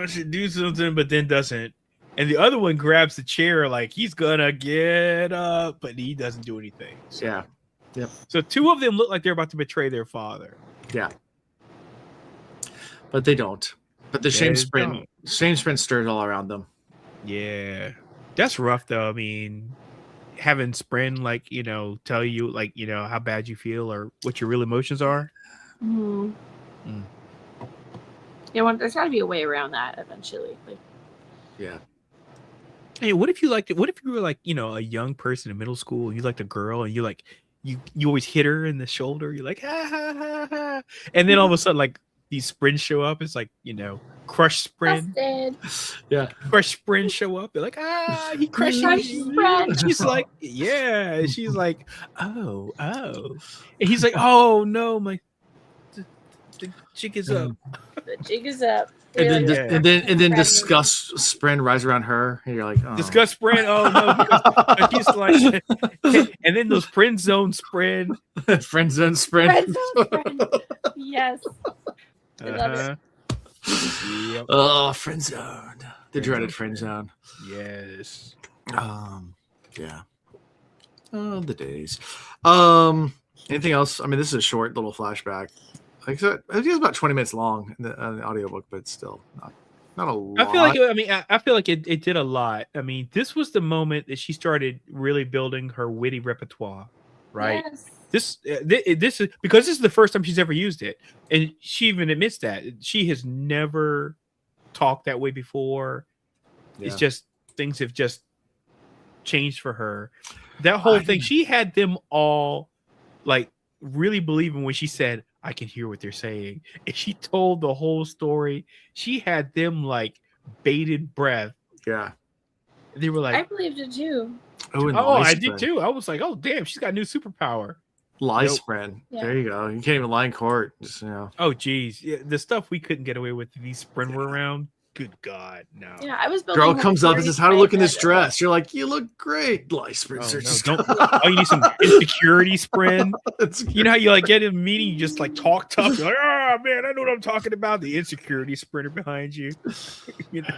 should do something, but then doesn't. And the other one grabs the chair like he's gonna get up, but he doesn't do anything. So, yeah. Yep. So two of them look like they're about to betray their father. Yeah. But they don't. But the shame sprint stirs all around them. Yeah. That's rough though. I mean, having Spren tell you how bad you feel or what your real emotions are. Mm-hmm. Yeah, there's got to be a way around that eventually. Yeah. Hey, what if you liked it? What if you were a young person in middle school and you liked a girl and you always hit her in the shoulder? You're like, ha ha ha ha. And then all of a sudden, these Sprins show up. It's Crush Spren. Yeah. Crush Spren show up. They're like, he crushed Spren. She's like, yeah. And she's like, oh. And he's like, oh no, the jig is up. The jig is up. And then disgust Spren rise around her, and you're like, oh. Disgust Spren. Oh no, he's like, and then those friend zone Spren. Friend zone Spren. Yes. I love it. Yep. Oh, friend zone. The dreaded friend zone. Yes. Yeah. Oh, the days. Anything else? I mean, this is a short little flashback. I think it's about 20 minutes long in the audiobook, but still not a lot. I feel like it did a lot. I mean, this was the moment that she started really building her witty repertoire, right? Yes. This is because this is the first time she's ever used it, and she even admits that she has never talked that way before. Yeah. It's just things have just changed for her. That whole thing, she had them all really believing when she said, I can hear what they're saying. And she told the whole story. She had them bated breath. Yeah. They were like, I believed it too. Oh, I did too. I was like, oh damn, she's got a new superpower. Lie Spren. Yeah. There you go. You can't even lie in court. Just, Oh geez. Yeah, the stuff we couldn't get away with if these Spren were around. Good God, no. Yeah, I was girl comes up and says, how to look in this dress. You're like, you look great. Lie Spren. You need some insecurity Spren. You know how you get in a meeting, you just talk tough. You're like, oh man, I know what I'm talking about. The insecurity Sprinter behind you. It'd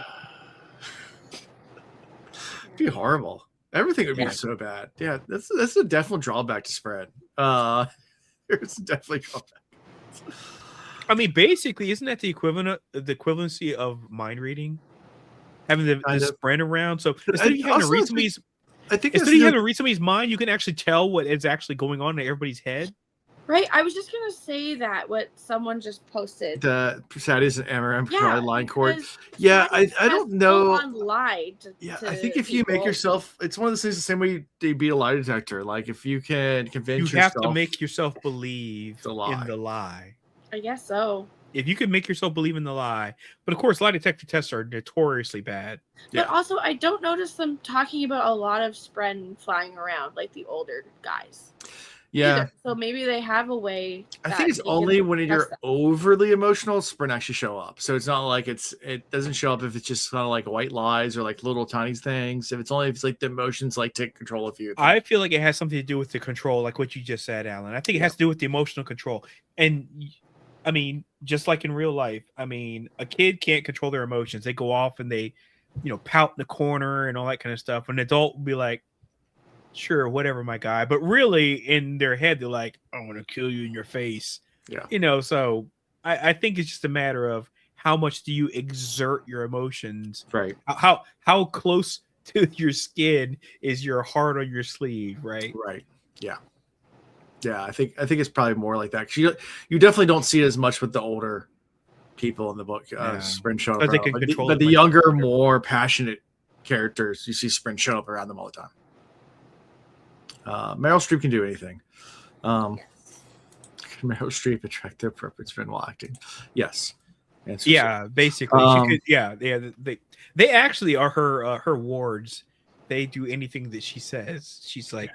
be horrible. Everything would be so bad. Yeah, that's a definite drawback to Spren. There's definitely drawback. I mean, basically, isn't that the equivalency of mind reading? Having the Spren around. So instead of having to read somebody's mind, you can actually tell what is actually going on in everybody's head. Right. I was just gonna say that what someone just posted. The Sadie's and Amaranth Yeah, line court. because Yeah, Sadie I has don't know. full-on lied to, Yeah, to I think if you make people. yourself, it's one of those things the same way you beat a lie detector. Like if you can You convince have to yourself make yourself believe It's a lie. in the lie. I guess so. If you can make yourself believe in the lie, but of course, lie detector tests are notoriously bad. Yeah. But also, I don't notice them talking about a lot of Spren flying around like the older guys. Yeah. Either. So maybe they have a way. I think it's only when you're overly emotional, Sprint actually show up. So it's not like it doesn't show up if it's just kind of like white lies or like little tiny things. If it's like the emotions like take control of you. I feel like it has something to do with the control, like what you just said, Alan. I think it has to do with the emotional control. And I mean, just like in real life, I mean, a kid can't control their emotions. They go off and they, pout in the corner and all that kind of stuff. An adult will be like, sure, whatever, my guy. But really, in their head, they're like, I want to kill you in your face. Yeah. So I think it's just a matter of how much do you exert your emotions? Right. How close to your skin is your heart on your sleeve, right? Right. Yeah. Yeah, I think it's probably more like that. You definitely don't see it as much with the older people in the book. Sprint show up, But they can control but the younger, more passionate characters, you see Sprint show up around them all the time. Meryl Streep can do anything. Meryl Streep attractive, appropriate spin while acting. Yes. Basically, she could. They actually are her wards. They do anything that she says. She's like,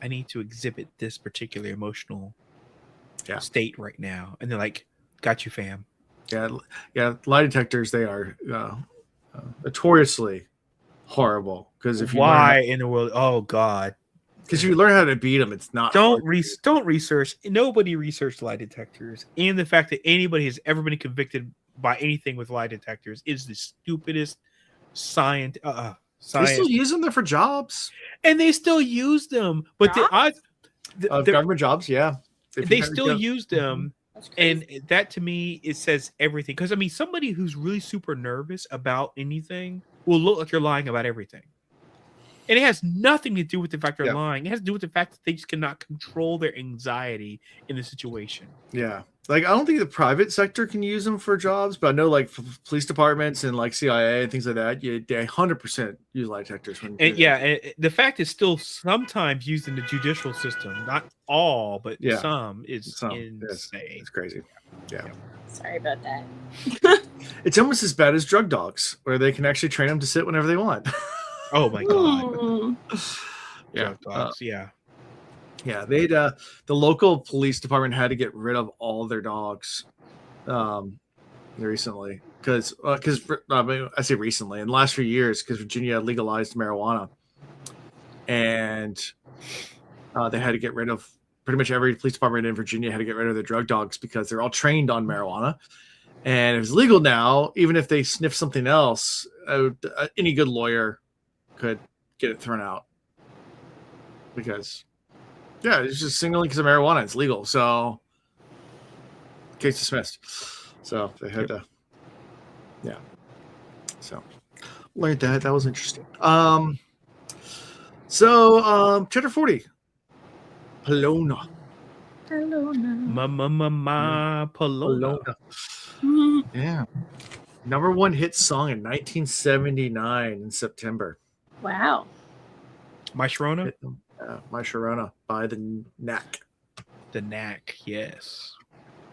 I need to exhibit this particular emotional state right now, and they're like, got you, fam. Yeah. Lie detectors, they are notoriously horrible because if you in the world, oh god. Because you learn how to beat them, it's not. Don't research. Nobody researched lie detectors, and the fact that anybody has ever been convicted by anything with lie detectors is the stupidest science. They still use them there for jobs, and they still use them. But the odds of government jobs, they still use them, and that to me it says everything. Because I mean, somebody who's really super nervous about anything will look like you're lying about everything. And it has nothing to do with the fact they're lying. It has to do with the fact that they just cannot control their anxiety in the situation. Yeah. Like, I don't think the private sector can use them for jobs, but I know, like, police departments and, like, CIA and things like that, they 100% use lie detectors. The fact is still sometimes used in the judicial system. Not all, but some is insane. It's crazy. Yeah. Sorry about that. It's almost as bad as drug dogs, where they can actually train them to sit whenever they want. Oh my god! Yeah, yeah. They'd the local police department had to get rid of all their dogs, recently because I say recently in the last few years because Virginia legalized marijuana, and they had to get rid of pretty much every police department in Virginia had to get rid of their drug dogs because they're all trained on marijuana, and it's legal now. Even if they sniff something else, any good lawyer could get it thrown out because it's just singly because of marijuana. It's legal, so case dismissed. So they had to so learned that was interesting. Chapter 40, Palona. Palona. Yeah, number one hit song in 1979 in September. Wow. My Sharona? My Sharona by the Knack. The Knack, yes.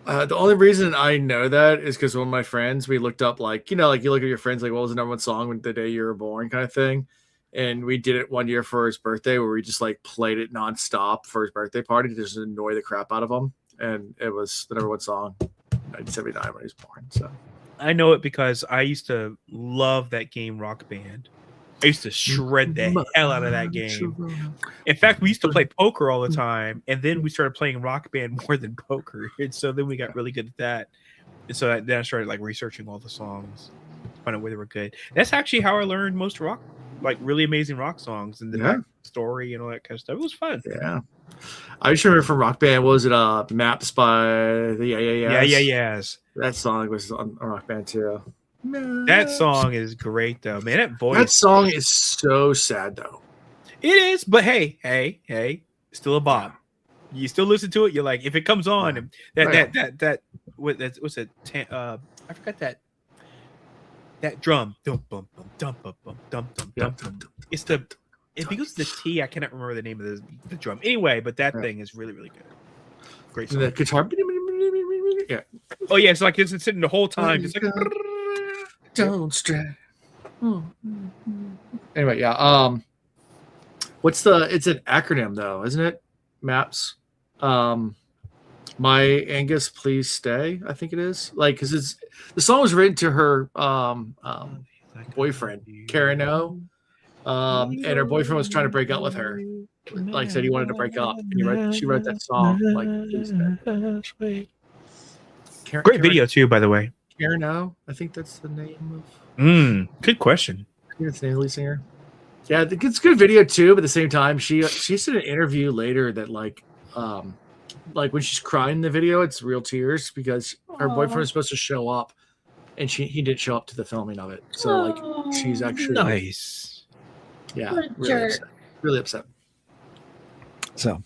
The only reason I know that is because one of my friends, we looked up like you look at your friends, like what was the number one song when the day you were born kind of thing. And we did it one year for his birthday where we just like played it nonstop for his birthday party to just annoy the crap out of him. And it was the number one song in 1979 when he was born. So I know it because I used to love that game Rock Band. I used to shred the hell out of that game. In fact, we used to play poker all the time, and then we started playing Rock Band more than poker. And so then we got really good at that. And so then I started like researching all the songs, find out where they were good. That's actually how I learned most rock, like really amazing rock songs and the story and all that kind of stuff. It was fun. Yeah. I just remember from Rock Band, what was it? Maps by the Yes. That song was on Rock Band too. That song is great though, man. That voice. That song is so sad though. It is, but hey, still a bop. You still listen to it. You're like, if it comes on, what's it? I forgot that drum. Dum bum bum dum bum bum dum dum dum dum. It's because the T. I cannot remember the name of the drum. Anyway, but that thing is really really good. Great song. The guitar. Yeah. Oh yeah, it's like it's sitting the whole time. Just like don't stress. Anyway, yeah. It's an acronym though, isn't it? MAPS. My Angus, please stay. I think it is because the song was written to her boyfriend Carino, and her boyfriend was trying to break up with her. Like said he wanted to break up, and she wrote that song. Like, please stay. Great video too, by the way. Carino, I think that's the name of. Good question. I think it's the name of the lead singer. Yeah, it's a good video too. But at the same time, she said in an interview later that like when she's crying in the video, it's real tears because her boyfriend was supposed to show up, and he didn't show up to the filming of it. So like she's actually nice. Yeah, really upset. So,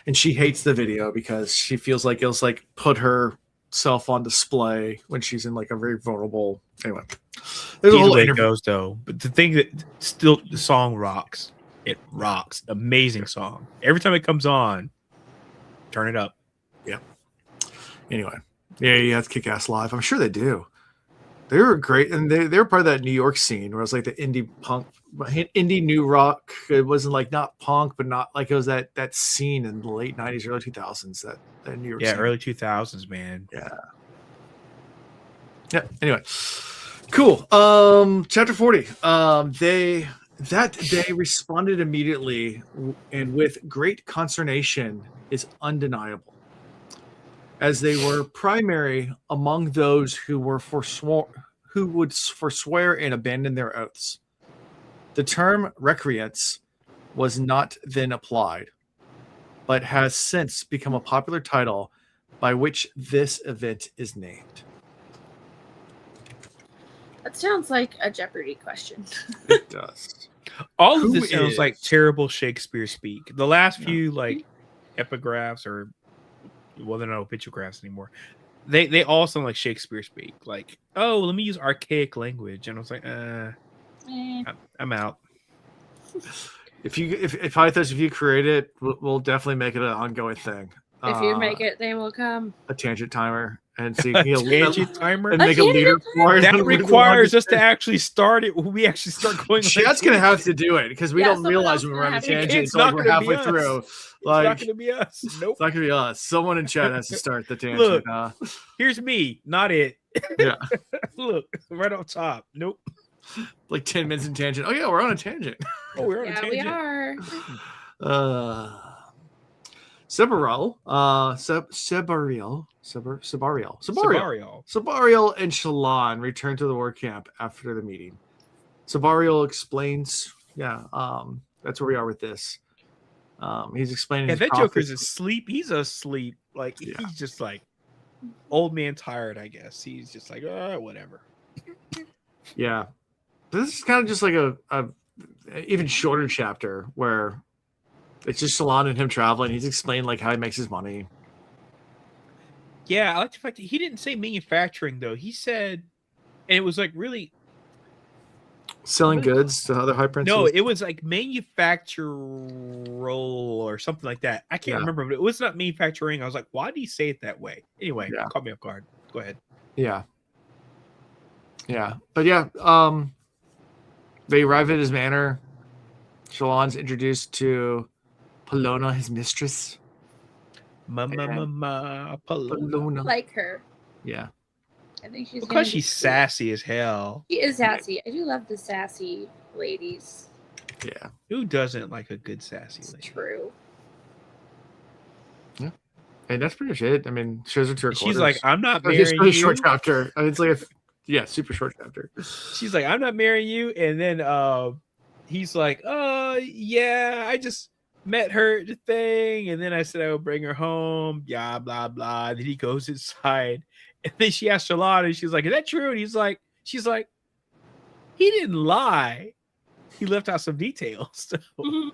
and she hates the video because she feels like it'll like put herself on display when she's in like a very vulnerable. Anyway, there's a whole interview. It goes though, but the thing that still the song rocks. It rocks. Amazing song. Every time it comes on, turn it up. Yeah. Anyway, yeah, you have to kick ass live. I'm sure they do. They were great, and they were part of that New York scene where it was like the indie punk, indie new rock. It wasn't like not punk, but not like it was that scene in the late '90s, early 2000s. That New York. Yeah, scene. Early 2000s, man. Yeah. Yeah. Anyway, cool. Chapter 40. They responded immediately, and with great consternation is undeniable, as they were primary among those who would forswear and abandon their oaths. The term recreants was not then applied, but has since become a popular title by which this event is named. That sounds like a Jeopardy question. It does. All of this sounds like terrible Shakespeare speak. The last few like epigraphs or they're not pictographs anymore. They all sound like Shakespeare speak. Like, oh, let me use archaic language, and I was like, I'm out. If you create it, we'll definitely make it an ongoing thing. If you make it, they will come. A tangent timer and see tangent timer and make a leader for it. That requires us to actually start it when we actually start going. That's gonna have to do it because we don't realize when we're on a tangent. It's like we're halfway through. Like, it's not gonna be us. Nope. It's not gonna be us. Someone in chat has to start the tangent. Look, here's me, not it. Yeah. Look, right on top. Nope. Like 10 minutes in tangent. Oh yeah, we're on a tangent. Oh, we're on a tangent. We are. Sebarial and Shallan return to the war camp after the meeting. Sebarial explains, that's where we are with this. He's explaining. Yeah, that Joker's asleep. He's asleep. Like he's just like old man tired, I guess. He's just like, whatever. Yeah. This is kind of just like a even shorter chapter where it's just Shallan and him traveling. He's explained like how he makes his money. Yeah, I like the fact that he didn't say manufacturing though. He said, and it was like really selling goods to other high princes. No, it was like manufactural or something like that. I can't remember, but it was not manufacturing. I was like, why do you say it that way? Anyway, caught me off guard. Go ahead. Yeah. Yeah, but they arrive at his manor. Shallan's introduced to Polona, his mistress. Polona. Like her. Yeah. I think she's because she's sassy as hell. She is sassy. I do love the sassy ladies. Yeah. Who doesn't like a good sassy lady? It's true. Yeah. And that's pretty much it. I mean, shows her to her quarters. She's like, I'm not marrying you. It's a short chapter. I mean, it's like super short chapter. She's like, I'm not marrying you. And then he's like, yeah, I just met her at the thing. And then I said I would bring her home. Yeah, blah, blah. And then he goes inside. And then she asked Shallan, and she's like, is that true? And she's like, he didn't lie. He left out some details. So.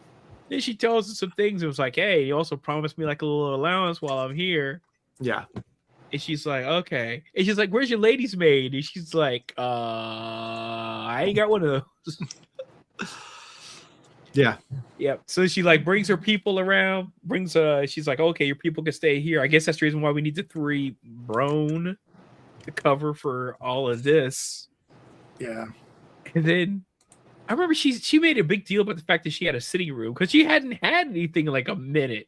Then she tells us some things. It was like, hey, you also promised me like a little allowance while I'm here. Yeah. And she's like, okay. And she's like, where's your lady's maid? And she's like, I ain't got one of those. Yeah. Yep. So she like brings her people around, she's like, okay, your people can stay here. I guess that's the reason why we need the 3 Brone to cover for all of this. Yeah. And then I remember she made a big deal about the fact that she had a sitting room because she hadn't had anything in like a minute,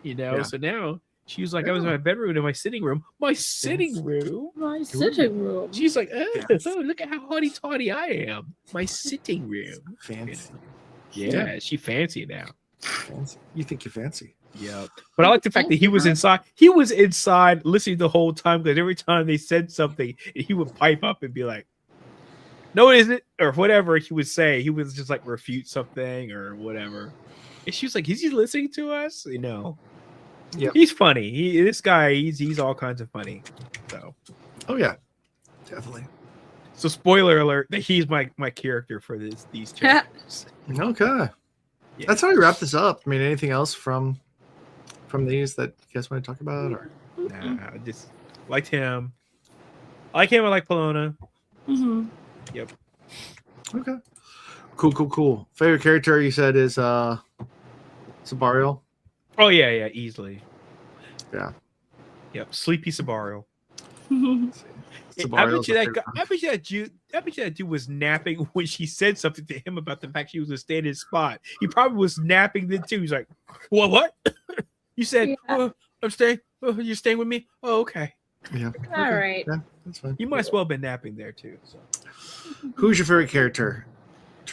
you know. Yeah. So now she was like, I was in my bedroom and my sitting room. My sitting room? My sitting room. She's like, oh, Yes. look at how haughty toddy I am. My sitting room. Fancy. Yeah, she fancy now. Fancy. You think you're fancy? Yeah, but I like the fact that he was inside. He was inside listening the whole time because every time they said something, he would pipe up and be like, "No, it isn't," or whatever he would say. He would just like refute something or whatever. And she was like, "Is he listening to us?" You know, Yeah. He's funny. This guy, he's all kinds of funny. So, Oh yeah, definitely. so spoiler alert that he's my character for these chapters. Okay. Yeah. That's how we wrap this up. I mean, anything else from these that you guys want to talk about? Or Nah, I just liked him. I like him. I like Polona. Mm-hmm. Yep. okay, cool. Favorite character you said is Sabariel. Oh yeah, easily. Yeah. Yep. Sleepy Sabaro. I Sabariel's bet you my favorite. that dude was napping when she said something to him about the fact she was gonna stay in his spot. He probably was napping then too. He's like, What? You said, Yeah. oh, I'm staying. Oh, you're staying with me? Oh, okay. Yeah. All right. Yeah, that's fine. You might as well have been napping there too. So. Who's your favorite character?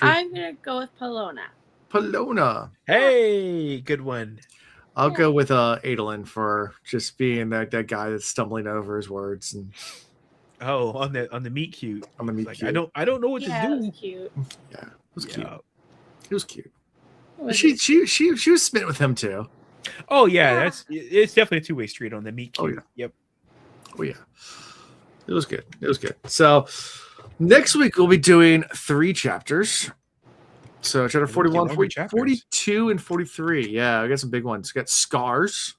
I'm gonna go with Polona. Polona. Hey, good one. I'll go with Adolin for just being that guy that's stumbling over his words and Oh, on the meet cute. I'm gonna meet Like, you. I don't know what Yeah, to it do. was cute. Yeah, it was cute. Yeah. It was cute. It was She was smitten with him too. Oh yeah, Yeah. it's definitely a 2-way street on the meet Oh, cute. yeah. Yep. Oh yeah, it was good. It was good. So next week we'll be doing 3 chapters. So chapter 41, longer 40, chapters. 42, and 43. Yeah, I got some big ones. We got Scars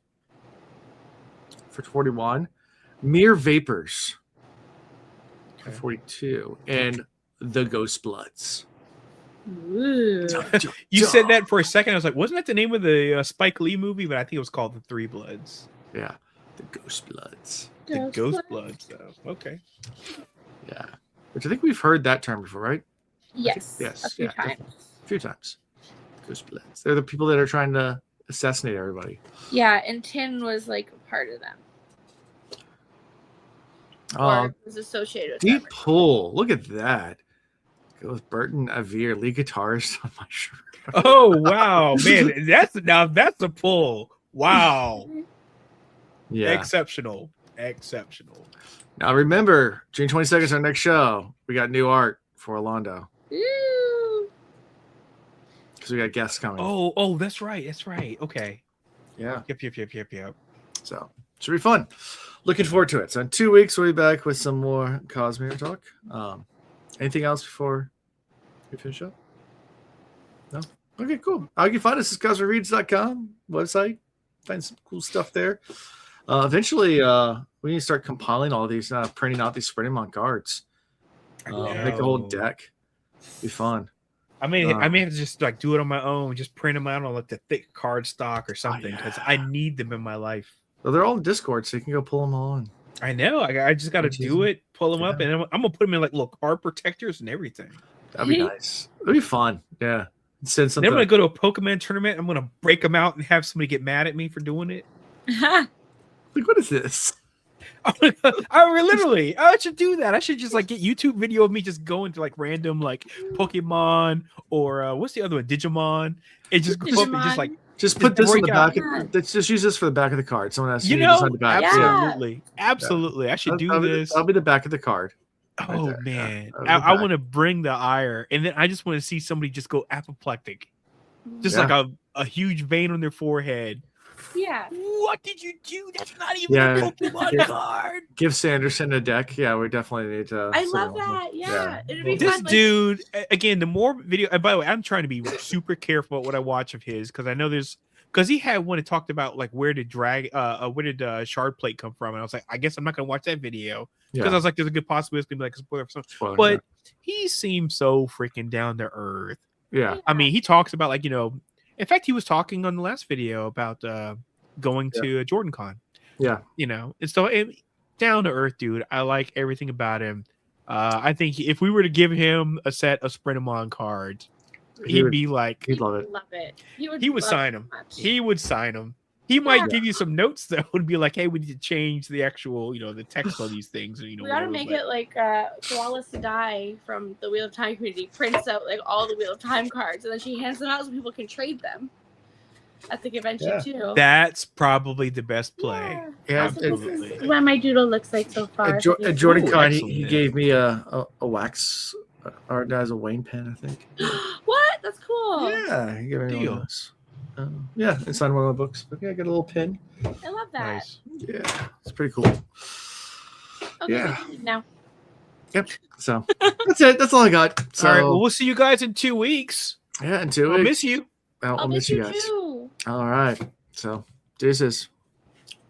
for 41, Mere Vapors for Okay. 42, and The Ghost Bloods. Ooh. You said that for a second. I was like, wasn't that the name of the Spike Lee movie? But I think it was called The Three Bloods. Yeah, The Ghost Bloods. The Ghost Bloods, though. Okay. Yeah, which I think we've heard that term before, right? Yes. Yes, A few yeah, times. definitely. A few times. Ghost Bloods. They're the people that are trying to assassinate everybody. Yeah, and Tin was like a part of them. Oh, Or was associated with deep them. pull. Look at that. Go with Burton Avere, lead guitarist on my shirt. Oh wow, man, that's a pull. Wow, Yeah. exceptional. Now remember, June 22nd is our next show. We got new art for Orlando Ooh. because we got guests coming. Oh, that's right. Okay. Yeah. Yep. So should be fun. Looking forward to it. So in 2 weeks we'll be back with some more Cosmere talk. Anything else before we finish up? No? Okay, cool. You can find us at cosmereads.com website. Find some cool stuff there. Eventually, we need to start compiling all these, printing out these spreading on cards. Make a whole deck. Be fun. I may have to just like do it on my own, just print them out on like the thick card stock or something because I need them in my life. Well, they're all in Discord, so you can go pull them all in. I know. I just got to do it, pull them up, and I'm gonna put them in like little card protectors and everything. That'd be nice. It'd be fun. Yeah. Send Then something. I'm gonna go to a Pokemon tournament. I'm gonna break them out and have somebody get mad at me for doing it. Like, what is this? I should do that. I should just like get YouTube video of me just going to like random like Pokemon or what's the other one, Digimon, and just go up and just like Just put this on the break out. back. Let's just use this for the back of the card. Someone has to you use know, this on the back. Yeah. absolutely. I should do this. That'll be the back of the card. Oh there. man, Yeah, I want to bring the ire, and then I just want to see somebody just go apoplectic, just like a huge vein on their forehead, Yeah. What did you do? That's not even Yeah. a Pokemon card. Give Sanderson a deck. Yeah, we definitely need to. I sit love down. that. Yeah. It'd be This fun. dude, again, the more video. And by the way, I'm trying to be super careful what I watch of his because I know because he had one that talked about like where did shard plate come from, and I was like, I guess I'm not gonna watch that video because I was like, there's a good possibility it's gonna be like a spoiler for something. Spoiler, But he seems so freaking down to earth. yeah. I mean, he talks about like in fact, he was talking on the last video about going to a Jordan Con. Yeah. And so down to earth, dude. I like everything about him. I think if we were to give him a set of Sprintamon cards, he'd be like, He'd love it. Love it. he would sign them. So much. He would sign them. He might Yeah. give you some notes though, and be like, "Hey, we need to change the actual, the text on these things." We gotta make it like Koala Sadai from the Wheel of Time community prints out like all the Wheel of Time cards, and then she hands them out so people can trade them at the convention too. That's probably the best play. Yeah, This is what my doodle looks like so far. At Jordan Ooh, Con, excellent. he gave me a wax art as a Wayne pen, I think. What? That's cool. Yeah, he gave me one Deal. of those. Yeah, it's on one of my books. But yeah, I got a little pin. I love that. Nice. Yeah, it's pretty cool. Okay, Yeah. now. Yep. So that's it. That's all I got. So All right. Well, we'll see you guys in 2 weeks. yeah, in 2 I'll weeks. miss you. I'll miss you guys. too. All right. So deuces.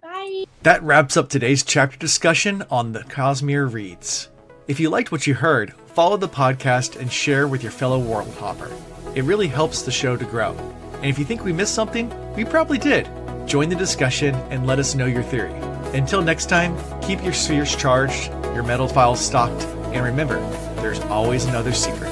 Bye. That wraps up today's chapter discussion on the Cosmere Reads. If you liked what you heard, follow the podcast and share with your fellow World Hopper. It really helps the show to grow. And if you think we missed something, we probably did. Join the discussion and let us know your theory. Until next time, keep your spheres charged, your metal files stocked, and remember, there's always another secret.